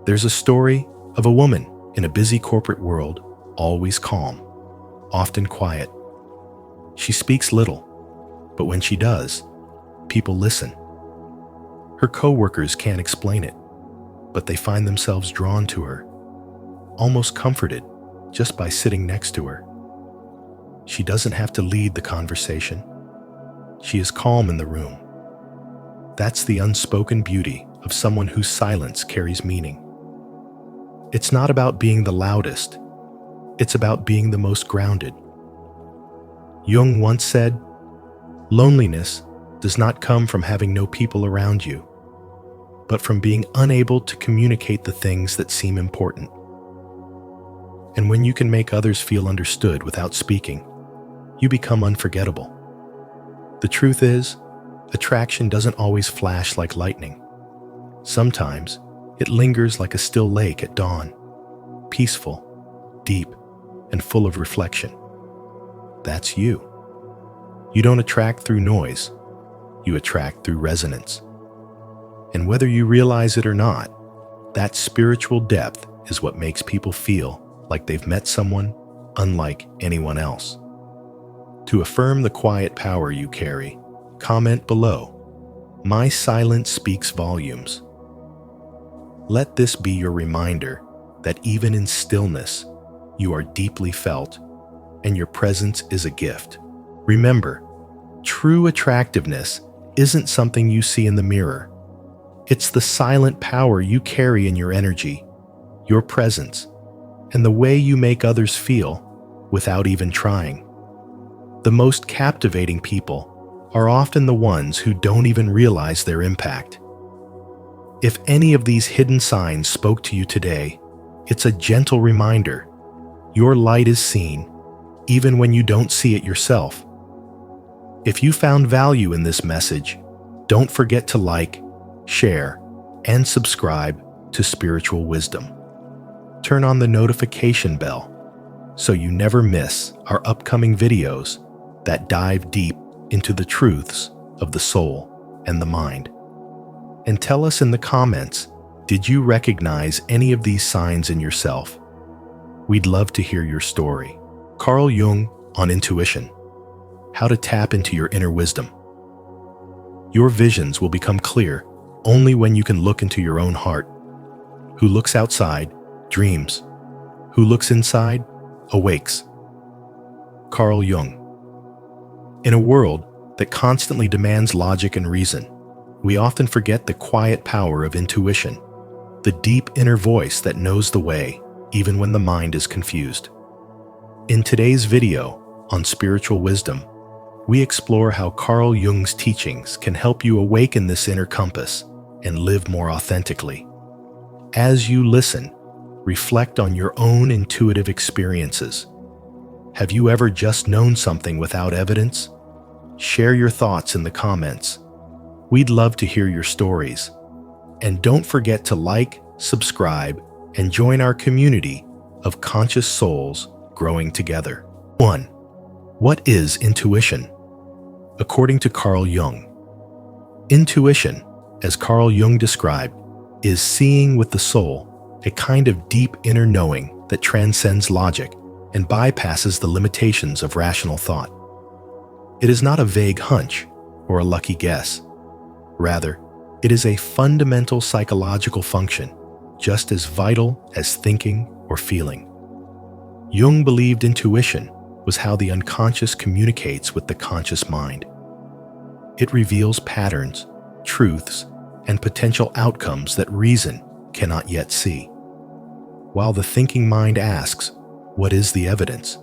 There's a story of a woman in a busy corporate world, always calm, often quiet. She speaks little, but when she does, people listen. Her coworkers can't explain it, but they find themselves drawn to her, almost comforted just by sitting next to her. She doesn't have to lead the conversation. She is calm in the room. That's the unspoken beauty of someone whose silence carries meaning. It's not about being the loudest. It's about being the most grounded. Jung once said, "Loneliness does not come from having no people around you, but from being unable to communicate the things that seem important." And when you can make others feel understood without speaking, you become unforgettable. The truth is, attraction doesn't always flash like lightning. Sometimes, it lingers like a still lake at dawn, peaceful, deep, and full of reflection. That's you. You don't attract through noise, you attract through resonance. And whether you realize it or not, that spiritual depth is what makes people feel like they've met someone unlike anyone else. To affirm the quiet power you carry, comment below, "My silence speaks volumes." Let this be your reminder that even in stillness, you are deeply felt and your presence is a gift. Remember, true attractiveness isn't something you see in the mirror. It's the silent power you carry in your energy, your presence, and the way you make others feel without even trying. The most captivating people are often the ones who don't even realize their impact. If any of these hidden signs spoke to you today, it's a gentle reminder. Your light is seen, even when you don't see it yourself. If you found value in this message, don't forget to like, share, and subscribe to Spiritual Wisdom. Turn on the notification bell so you never miss our upcoming videos that dive deep into the truths of the soul and the mind. And tell us in the comments, did you recognize any of these signs in yourself? We'd love to hear your story. Carl Jung on intuition. How to tap into your inner wisdom. Your visions will become clear only when you can look into your own heart. Who looks outside, dreams. Who looks inside, awakes. Carl Jung. In a world that constantly demands logic and reason, we often forget the quiet power of intuition, the deep inner voice that knows the way, even when the mind is confused. In today's video on Spiritual Wisdom, we explore how Carl Jung's teachings can help you awaken this inner compass and live more authentically. As you listen, reflect on your own intuitive experiences. Have you ever just known something without evidence? Share your thoughts in the comments. We'd love to hear your stories. And don't forget to like, subscribe, and join our community of conscious souls growing together. 1. What is intuition? According to Carl Jung, intuition, as Carl Jung described, is seeing with the soul, a kind of deep inner knowing that transcends logic and bypasses the limitations of rational thought. It is not a vague hunch or a lucky guess. Rather, it is a fundamental psychological function, just as vital as thinking or feeling. Jung believed intuition was how the unconscious communicates with the conscious mind. It reveals patterns, truths, and potential outcomes that reason cannot yet see. While the thinking mind asks, "What is the evidence?"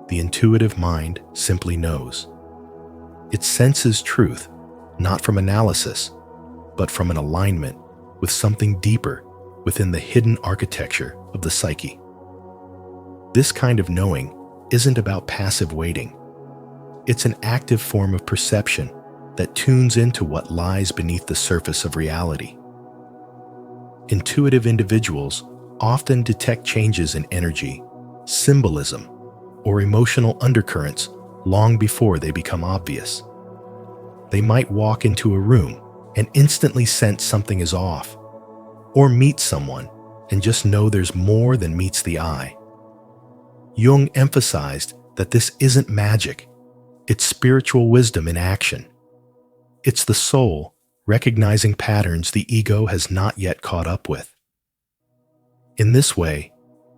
the intuitive mind simply knows. It senses truth, not from analysis, but from an alignment with something deeper within the hidden architecture of the psyche. This kind of knowing isn't about passive waiting. It's an active form of perception that tunes into what lies beneath the surface of reality. Intuitive individuals often detect changes in energy, symbolism, or emotional undercurrents long before they become obvious. They might walk into a room and instantly sense something is off, or meet someone and just know there's more than meets the eye. Jung emphasized that this isn't magic, it's spiritual wisdom in action. It's the soul recognizing patterns the ego has not yet caught up with. In this way,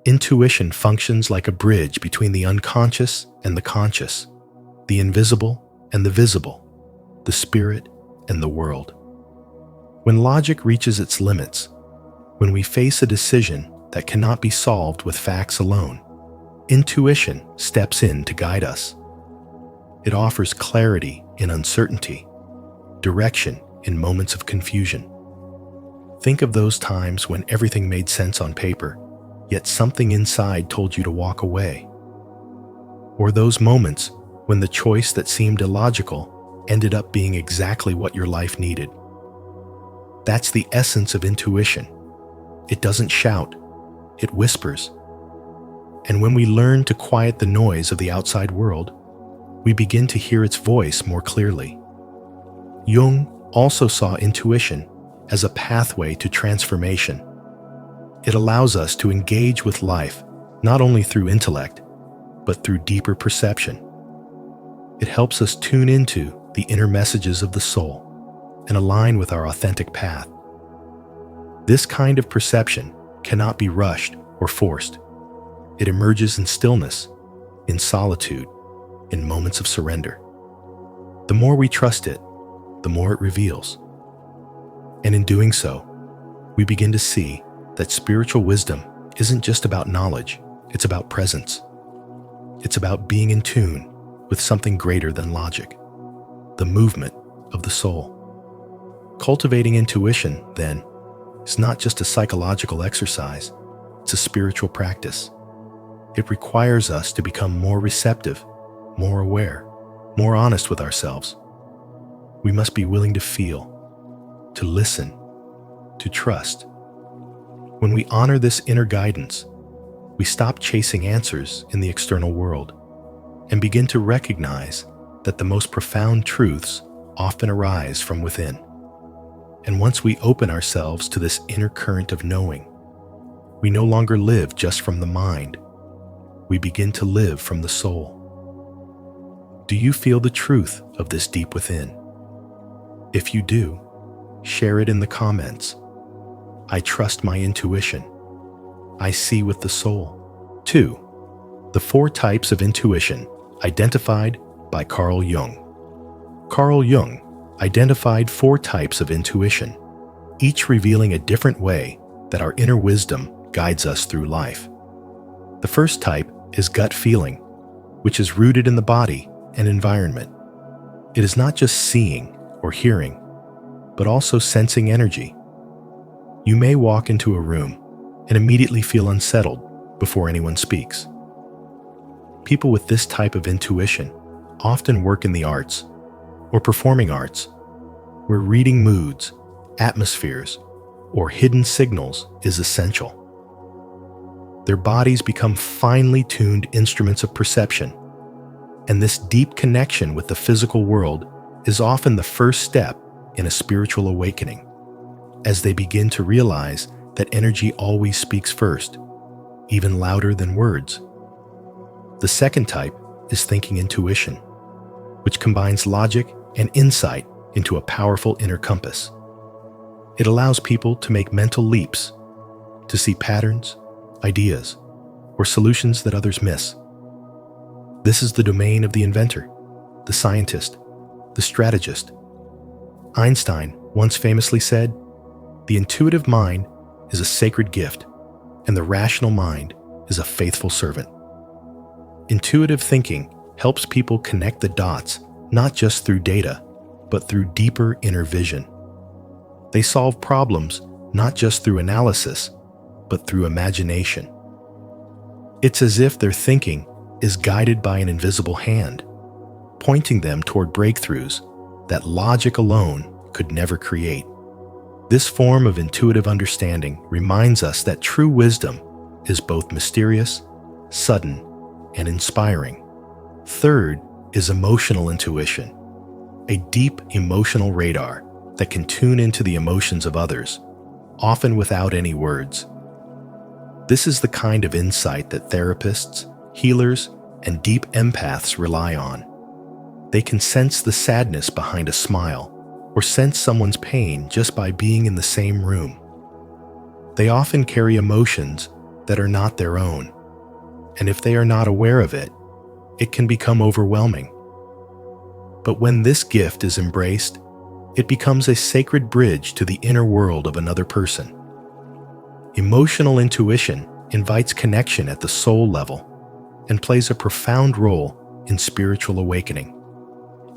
intuition functions like a bridge between the unconscious and the conscious, the invisible and the visible, the spirit and the world. When logic reaches its limits, when we face a decision that cannot be solved with facts alone, intuition steps in to guide us. It offers clarity in uncertainty, direction in moments of confusion. Think of those times when everything made sense on paper, yet something inside told you to walk away. Or those moments when the choice that seemed illogical ended up being exactly what your life needed. That's the essence of intuition. It doesn't shout, it whispers. And when we learn to quiet the noise of the outside world, we begin to hear its voice more clearly. Jung also saw intuition as a pathway to transformation. It allows us to engage with life not only through intellect, but through deeper perception. It helps us tune into the inner messages of the soul and align with our authentic path. This kind of perception cannot be rushed or forced. It emerges in stillness, in solitude, in moments of surrender. The more we trust it, the more it reveals. And in doing so, we begin to see that spiritual wisdom isn't just about knowledge, it's about presence. It's about being in tune with something greater than logic, the movement of the soul. Cultivating intuition, then, is not just a psychological exercise, it's a spiritual practice. It requires us to become more receptive, more aware, more honest with ourselves. We must be willing to feel, to listen, to trust. When we honor this inner guidance, we stop chasing answers in the external world and begin to recognize that the most profound truths often arise from within. And once we open ourselves to this inner current of knowing, we no longer live just from the mind. We begin to live from the soul. Do you feel the truth of this deep within? If you do, share it in the comments. I trust my intuition. I see with the soul. 2. The 4 types of intuition identified by Carl Jung. Carl Jung identified 4 types of intuition, each revealing a different way that our inner wisdom guides us through life. The first type is gut feeling, which is rooted in the body and environment. It is not just seeing or hearing, but also sensing energy. You may walk into a room and immediately feel unsettled before anyone speaks. People with this type of intuition often work in the arts or performing arts, where reading moods, atmospheres, or hidden signals is essential. Their bodies become finely tuned instruments of perception, and this deep connection with the physical world is often the first step in a spiritual awakening, as they begin to realize that energy always speaks first, even louder than words. The second type is thinking intuition, which combines logic and insight into a powerful inner compass. It allows people to make mental leaps, to see patterns, ideas, or solutions that others miss. This is the domain of the inventor, the scientist, the strategist. Einstein once famously said, "The intuitive mind is a sacred gift, and the rational mind is a faithful servant." Intuitive thinking helps people connect the dots not just through data, but through deeper inner vision. They solve problems not just through analysis, but through imagination. It's as if their thinking is guided by an invisible hand, pointing them toward breakthroughs that logic alone could never create. This form of intuitive understanding reminds us that true wisdom is both mysterious, sudden, and inspiring. Third is emotional intuition, a deep emotional radar that can tune into the emotions of others, often without any words. This is the kind of insight that therapists, healers, and deep empaths rely on. They can sense the sadness behind a smile or sense someone's pain just by being in the same room. They often carry emotions that are not their own, and if they are not aware of it, it can become overwhelming. But when this gift is embraced, it becomes a sacred bridge to the inner world of another person. Emotional intuition invites connection at the soul level and plays a profound role in spiritual awakening,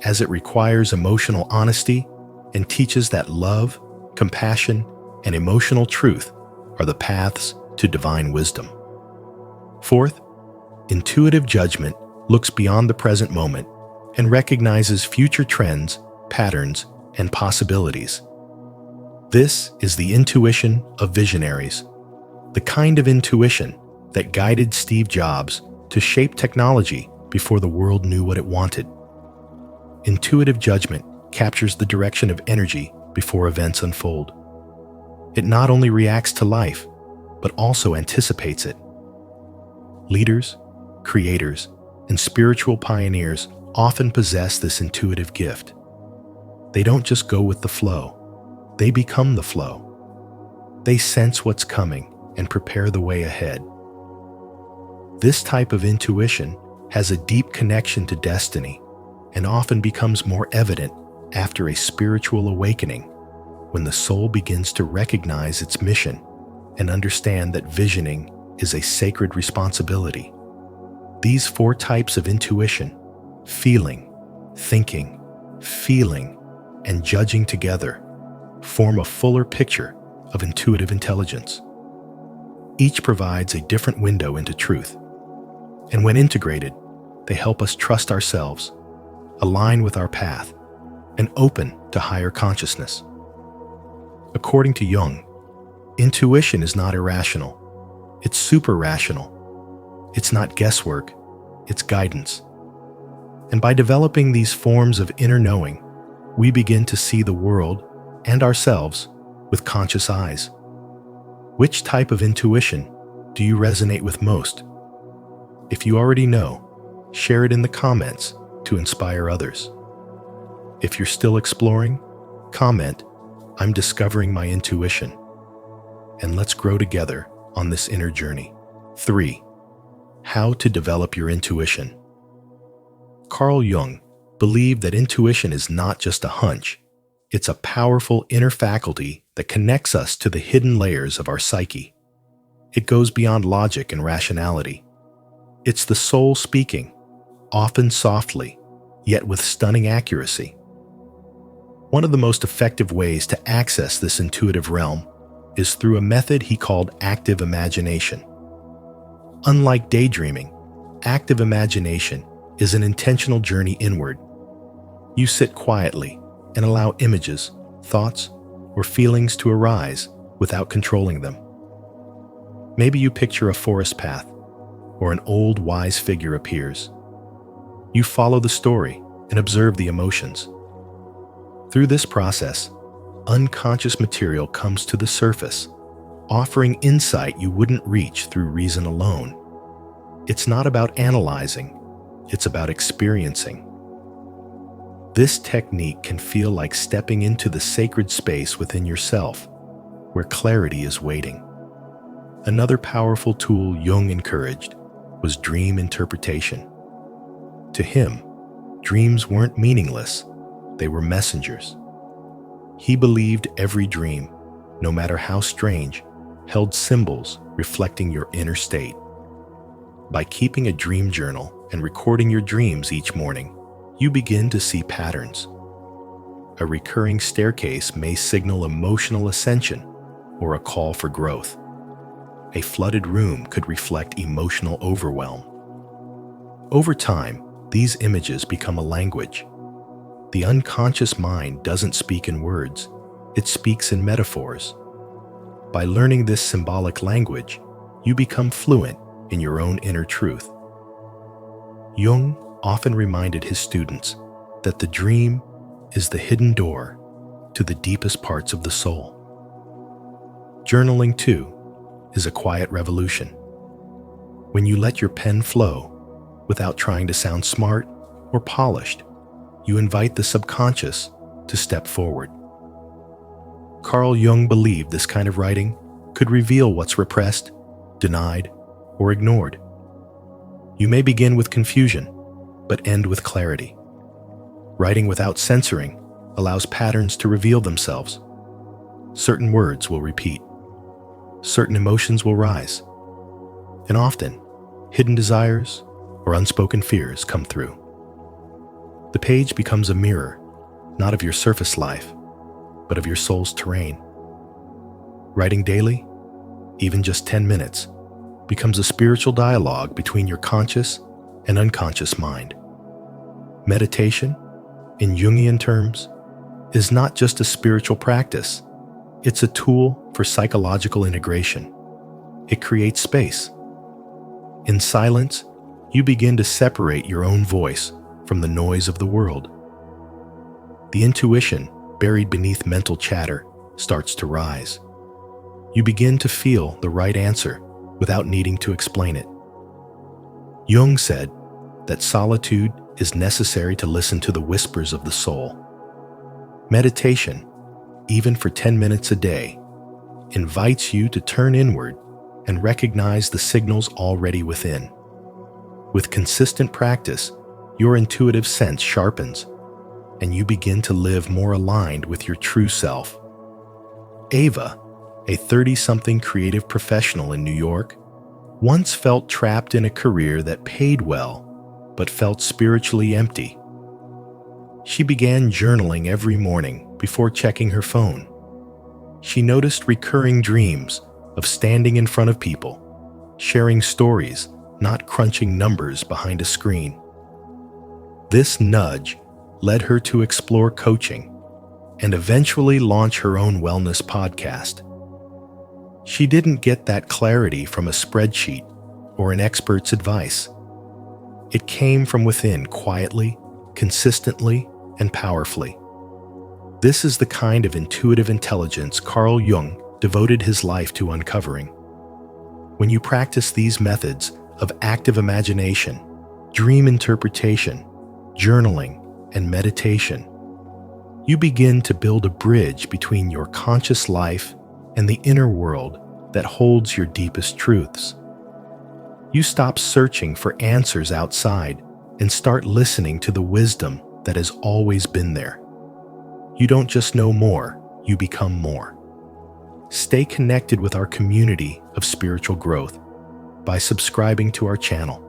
as it requires emotional honesty and teaches that love, compassion, and emotional truth are the paths to divine wisdom. Fourth, intuitive judgment looks beyond the present moment and recognizes future trends, patterns, and possibilities. This is the intuition of visionaries, the kind of intuition that guided Steve Jobs to shape technology before the world knew what it wanted. Intuitive judgment captures the direction of energy before events unfold. It not only reacts to life, but also anticipates it. Leaders, creators, and spiritual pioneers often possess this intuitive gift. They don't just go with the flow, they become the flow. They sense what's coming and prepare the way ahead. This type of intuition has a deep connection to destiny and often becomes more evident after a spiritual awakening, when the soul begins to recognize its mission and understand that visioning is a sacred responsibility. These 4 types of intuition, feeling, thinking, feeling, and judging together, form a fuller picture of intuitive intelligence. Each provides a different window into truth, and when integrated, they help us trust ourselves, align with our path, and open to higher consciousness. According to Jung, intuition is not irrational, it's super-rational. It's not guesswork, it's guidance. And by developing these forms of inner knowing, we begin to see the world and ourselves with conscious eyes. Which type of intuition do you resonate with most? If you already know, share it in the comments to inspire others. If you're still exploring, comment, "I'm discovering my intuition," and let's grow together on this inner journey. 3. How to develop your intuition. Carl Jung believed that intuition is not just a hunch, it's a powerful inner faculty that connects us to the hidden layers of our psyche. It goes beyond logic and rationality. It's the soul speaking, often softly, yet with stunning accuracy. One of the most effective ways to access this intuitive realm is through a method he called active imagination. Unlike daydreaming, active imagination is an intentional journey inward. You sit quietly and allow images, thoughts, or feelings to arise without controlling them. Maybe you picture a forest path, or an old wise figure appears. You follow the story and observe the emotions. Through this process, unconscious material comes to the surface, offering insight you wouldn't reach through reason alone. It's not about analyzing, it's about experiencing. This technique can feel like stepping into the sacred space within yourself, where clarity is waiting. Another powerful tool Jung encouraged was dream interpretation. To him, dreams weren't meaningless, they were messengers. He believed every dream, no matter how strange, held symbols reflecting your inner state. By keeping a dream journal and recording your dreams each morning, you begin to see patterns. A recurring staircase may signal emotional ascension or a call for growth. A flooded room could reflect emotional overwhelm. Over time, these images become a language. The unconscious mind doesn't speak in words, it speaks in metaphors. By learning this symbolic language, you become fluent in your own inner truth. Jung often reminded his students that the dream is the hidden door to the deepest parts of the soul. Journaling, too, is a quiet revolution. When you let your pen flow without trying to sound smart or polished, you invite the subconscious to step forward. Carl Jung believed this kind of writing could reveal what's repressed, denied, or ignored. You may begin with confusion, but end with clarity. Writing without censoring allows patterns to reveal themselves. Certain words will repeat. Certain emotions will rise. And often, hidden desires or unspoken fears come through. The page becomes a mirror, not of your surface life, but of your soul's terrain. Writing daily, even just 10 minutes, becomes a spiritual dialogue between your conscious and unconscious mind. Meditation, in Jungian terms, is not just a spiritual practice, it's a tool for psychological integration. It creates space. In silence, You begin to separate your own voice from the noise of the world. The intuition buried beneath mental chatter starts to rise. You begin to feel the right answer without needing to explain it. Jung said that solitude is necessary to listen to the whispers of the soul. Meditation, even for 10 minutes a day, invites you to turn inward and recognize the signals already within. With consistent practice, your intuitive sense sharpens, and you begin to live more aligned with your true self. Ava, a 30-something creative professional in New York, once felt trapped in a career that paid well, but felt spiritually empty. She began journaling every morning before checking her phone. She noticed recurring dreams of standing in front of people, sharing stories, not crunching numbers behind a screen. This nudge led her to explore coaching and eventually launch her own wellness podcast. She didn't get that clarity from a spreadsheet or an expert's advice. It came from within quietly, consistently, and powerfully. This is the kind of intuitive intelligence Carl Jung devoted his life to uncovering. When you practice these methods of active imagination, dream interpretation, journaling, and meditation, you begin to build a bridge between your conscious life and the inner world that holds your deepest truths. You stop searching for answers outside and start listening to the wisdom that has always been there. You don't just know more, you become more. Stay connected with our community of spiritual growth by subscribing to our channel.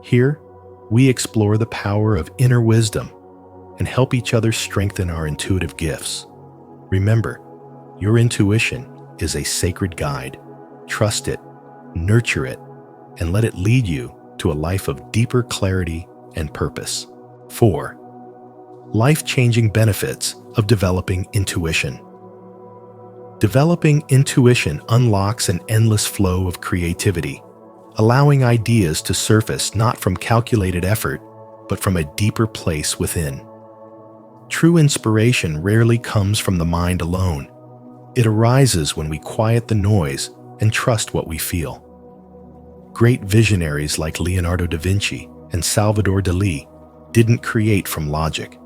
Here, we explore the power of inner wisdom and help each other strengthen our intuitive gifts. Remember, your intuition is a sacred guide. Trust it, nurture it, and let it lead you to a life of deeper clarity and purpose. 4. Life-changing benefits of developing intuition. Developing intuition unlocks an endless flow of creativity, allowing ideas to surface not from calculated effort, but from a deeper place within. True inspiration rarely comes from the mind alone. It arises when we quiet the noise and trust what we feel. Great visionaries like Leonardo da Vinci and Salvador Dalí didn't create from logic.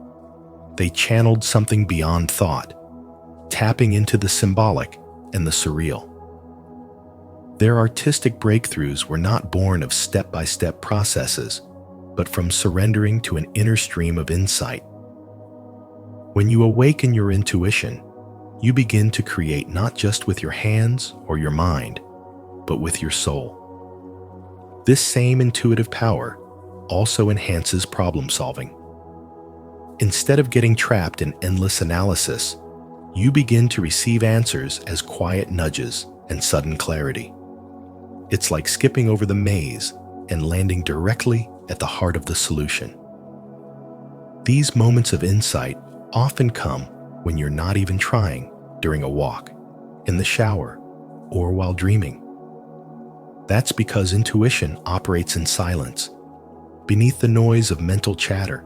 They channeled something beyond thought, tapping into the symbolic and the surreal. Their artistic breakthroughs were not born of step-by-step processes, but from surrendering to an inner stream of insight. When you awaken your intuition, you begin to create not just with your hands or your mind, but with your soul. This same intuitive power also enhances problem solving. Instead of getting trapped in endless analysis, you begin to receive answers as quiet nudges and sudden clarity. It's like skipping over the maze and landing directly at the heart of the solution. These moments of insight often come when you're not even trying, during a walk, in the shower, or while dreaming. That's because intuition operates in silence, beneath the noise of mental chatter.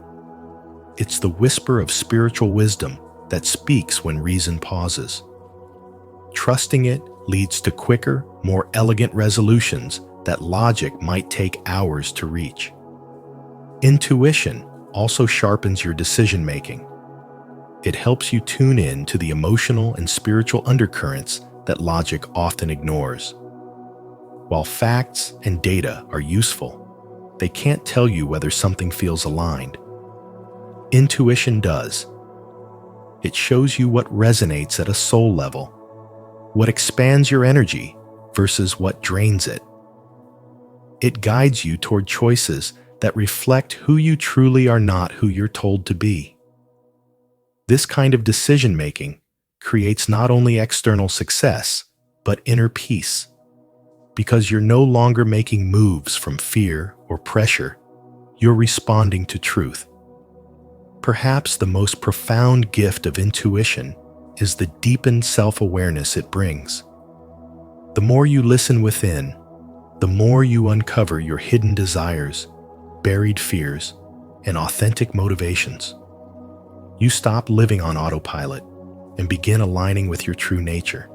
It's the whisper of spiritual wisdom that speaks when reason pauses. Trusting it leads to quicker, more elegant resolutions that logic might take hours to reach. Intuition also sharpens your decision-making. It helps you tune in to the emotional and spiritual undercurrents that logic often ignores. While facts and data are useful, they can't tell you whether something feels aligned. Intuition does. It shows you what resonates at a soul level, what expands your energy versus what drains it. It guides you toward choices that reflect who you truly are, not who you're told to be. This kind of decision-making creates not only external success, but inner peace, because you're no longer making moves from fear or pressure. You're responding to truth. Perhaps the most profound gift of intuition is the deepened self-awareness it brings. The more you listen within, the more you uncover your hidden desires, buried fears, and authentic motivations. You stop living on autopilot and begin aligning with your true nature.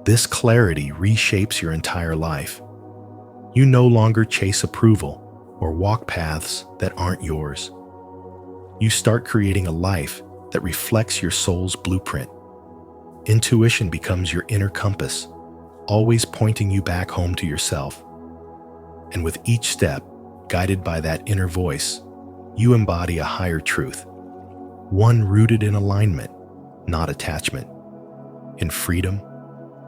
This clarity reshapes your entire life. You no longer chase approval or walk paths that aren't yours. You start creating a life that reflects your soul's blueprint. Intuition becomes your inner compass, always pointing you back home to yourself. And with each step, guided by that inner voice, you embody a higher truth, one rooted in alignment, not attachment, in freedom,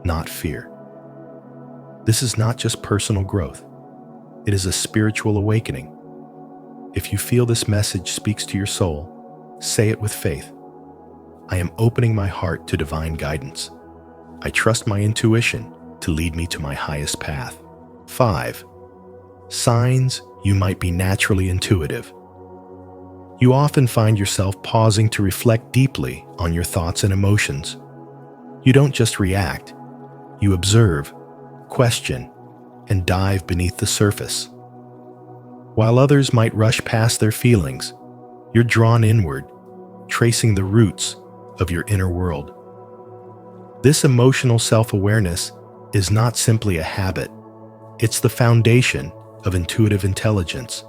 not fear. This is not just personal growth. It is a spiritual awakening. If you feel this message speaks to your soul, say it with faith. I am opening my heart to divine guidance. I trust my intuition to lead me to my highest path. 5. Signs you might be naturally intuitive. You often find yourself pausing to reflect deeply on your thoughts and emotions. You don't just react. You observe, question, and dive beneath the surface. While others might rush past their feelings, you're drawn inward, tracing the roots of your inner world. This emotional self-awareness is not simply a habit. It's the foundation of intuitive intelligence.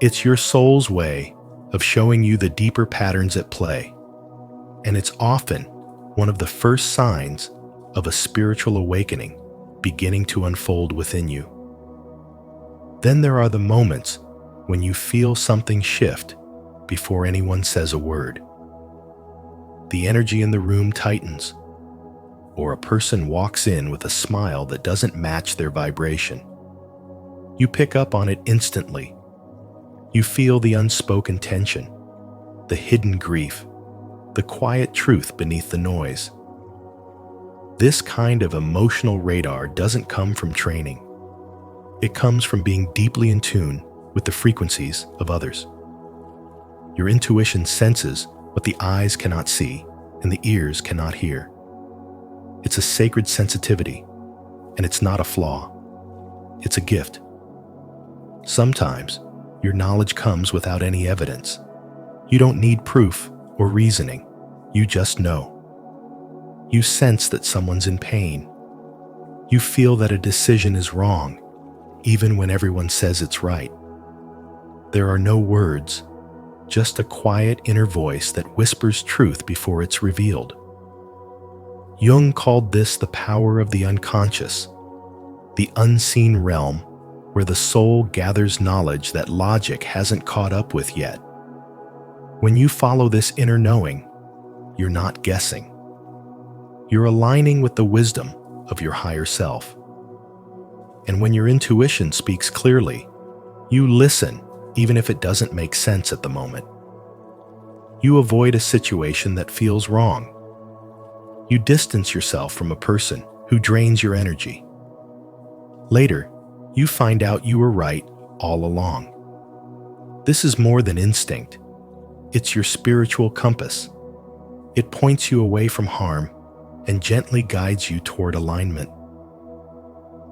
It's your soul's way of showing you the deeper patterns at play, and it's often one of the first signs of a spiritual awakening beginning to unfold within you. Then there are the moments when you feel something shift before anyone says a word. The energy in the room tightens, or a person walks in with a smile that doesn't match their vibration. You pick up on it instantly. You feel the unspoken tension, the hidden grief, the quiet truth beneath the noise. This kind of emotional radar doesn't come from training. It comes from being deeply in tune with the frequencies of others. Your intuition senses what the eyes cannot see and the ears cannot hear. It's a sacred sensitivity, and it's not a flaw. It's a gift. Sometimes, your knowledge comes without any evidence. You don't need proof or reasoning. You just know. You sense that someone's in pain. You feel that a decision is wrong, even when everyone says it's right. There are no words, just a quiet inner voice that whispers truth before it's revealed. Jung called this the power of the unconscious, the unseen realm where the soul gathers knowledge that logic hasn't caught up with yet. When you follow this inner knowing, you're not guessing. You're aligning with the wisdom of your higher self. And when your intuition speaks clearly, you listen even if it doesn't make sense at the moment. You avoid a situation that feels wrong. You distance yourself from a person who drains your energy. Later, you find out you were right all along. This is more than instinct. It's your spiritual compass. It points you away from harm and gently guides you toward alignment.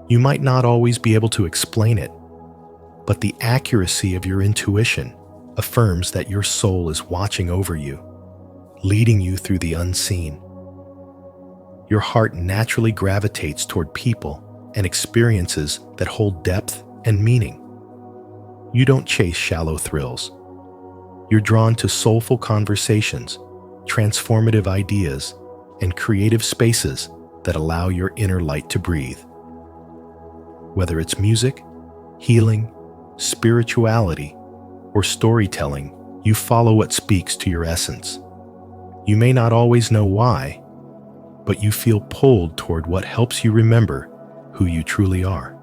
You might not always be able to explain it, but the accuracy of your intuition affirms that your soul is watching over you, leading you through the unseen. Your heart naturally gravitates toward people and experiences that hold depth and meaning. You don't chase shallow thrills. You're drawn to soulful conversations, transformative ideas, and creative spaces that allow your inner light to breathe. Whether it's music, healing, spirituality, or storytelling, you follow what speaks to your essence. You may not always know why, but you feel pulled toward what helps you remember who you truly are.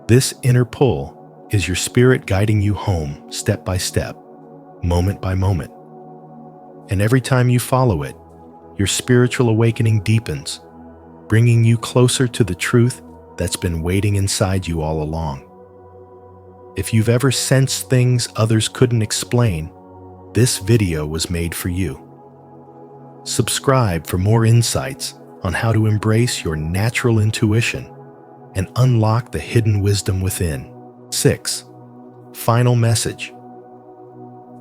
This inner pull is your spirit guiding you home step by step, moment by moment. And every time you follow it, your spiritual awakening deepens, bringing you closer to the truth that's been waiting inside you all along. If you've ever sensed things others couldn't explain, this video was made for you. Subscribe for more insights on how to embrace your natural intuition and unlock the hidden wisdom within. 6. Final message.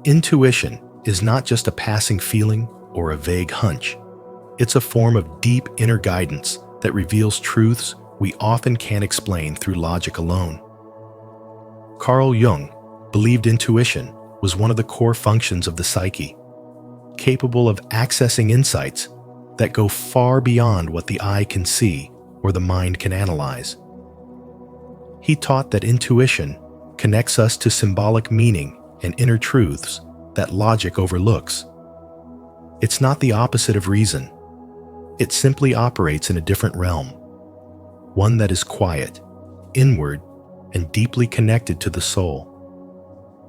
Intuition is not just a passing feeling or a vague hunch. It's a form of deep inner guidance that reveals truths we often can't explain through logic alone. Carl Jung believed intuition was one of the core functions of the psyche, capable of accessing insights that go far beyond what the eye can see or the mind can analyze. He taught that intuition connects us to symbolic meaning and inner truths that logic overlooks. It's not the opposite of reason. It simply operates in a different realm, one that is quiet, inward, and deeply connected to the soul.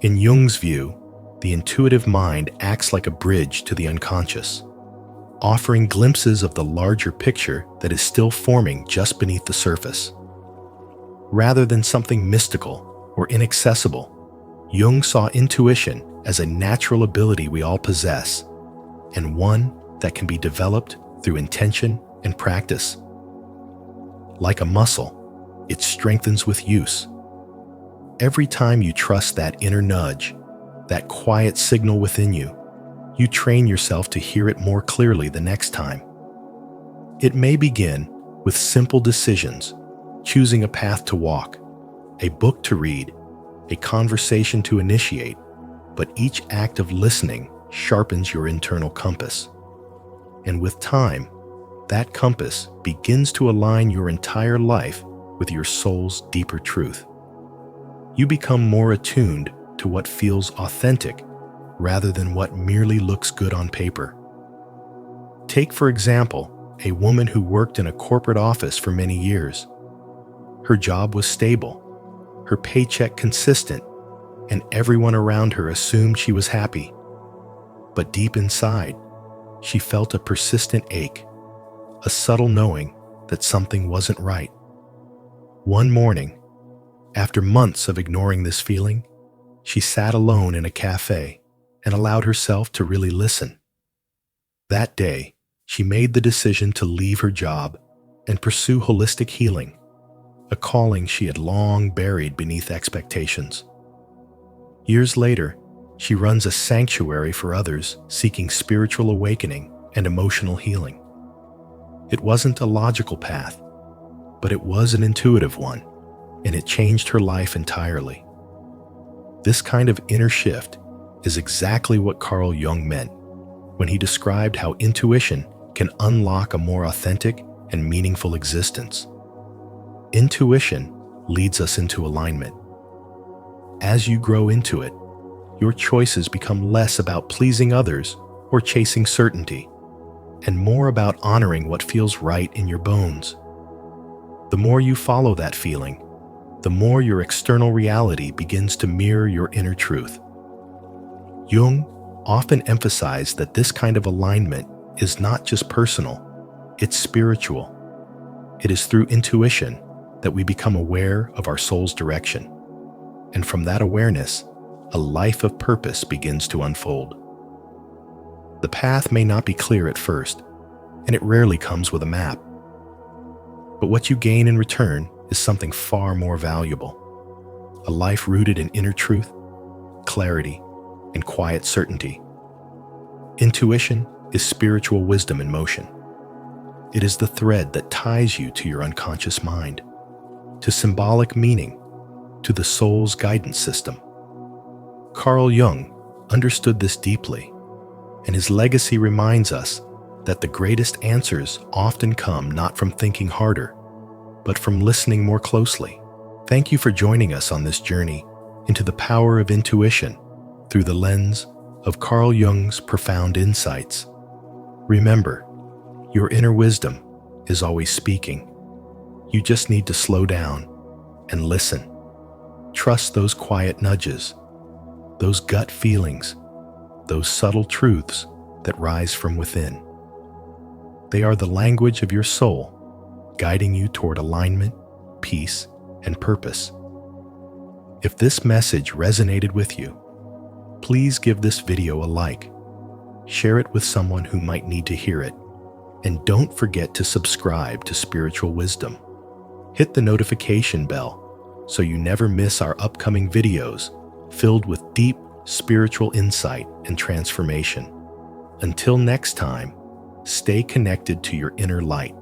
In Jung's view, the intuitive mind acts like a bridge to the unconscious, offering glimpses of the larger picture that is still forming just beneath the surface. Rather than something mystical or inaccessible, Jung saw intuition as a natural ability we all possess, and one that can be developed through intention and practice. Like a muscle, it strengthens with use. Every time you trust that inner nudge, that quiet signal within you, you train yourself to hear it more clearly the next time. It may begin with simple decisions, choosing a path to walk, a book to read, a conversation to initiate, but each act of listening sharpens your internal compass. And with time, that compass begins to align your entire life with your soul's deeper truth. You become more attuned to what feels authentic rather than what merely looks good on paper. Take, for example, a woman who worked in a corporate office for many years. Her job was stable, her paycheck consistent, and everyone around her assumed she was happy. But deep inside, she felt a persistent ache, a subtle knowing that something wasn't right. One morning, after months of ignoring this feeling, she sat alone in a cafe and allowed herself to really listen. That day, she made the decision to leave her job and pursue holistic healing, a calling she had long buried beneath expectations. Years later, she runs a sanctuary for others seeking spiritual awakening and emotional healing. It wasn't a logical path, but it was an intuitive one, and it changed her life entirely. This kind of inner shift is exactly what Carl Jung meant when he described how intuition can unlock a more authentic and meaningful existence. Intuition leads us into alignment. As you grow into it, your choices become less about pleasing others or chasing certainty, and more about honoring what feels right in your bones. The more you follow that feeling, the more your external reality begins to mirror your inner truth. Jung often emphasized that this kind of alignment is not just personal, it's spiritual. It is through intuition that we become aware of our soul's direction. And from that awareness, a life of purpose begins to unfold. The path may not be clear at first, and it rarely comes with a map. But what you gain in return is something far more valuable: a life rooted in inner truth, clarity, and quiet certainty. Intuition is spiritual wisdom in motion. It is the thread that ties you to your unconscious mind, to symbolic meaning, to the soul's guidance system. Carl Jung understood this deeply, and his legacy reminds us that the greatest answers often come not from thinking harder, but from listening more closely. Thank you for joining us on this journey into the power of intuition through the lens of Carl Jung's profound insights. Remember, your inner wisdom is always speaking. You just need to slow down and listen. Trust those quiet nudges, those gut feelings, those subtle truths that rise from within. They are the language of your soul, guiding you toward alignment, peace, and purpose. If this message resonated with you, please give this video a like, share it with someone who might need to hear it, and don't forget to subscribe to Spiritual Wisdom. Hit the notification bell so you never miss our upcoming videos filled with deep spiritual insight and transformation. Until next time, stay connected to your inner light.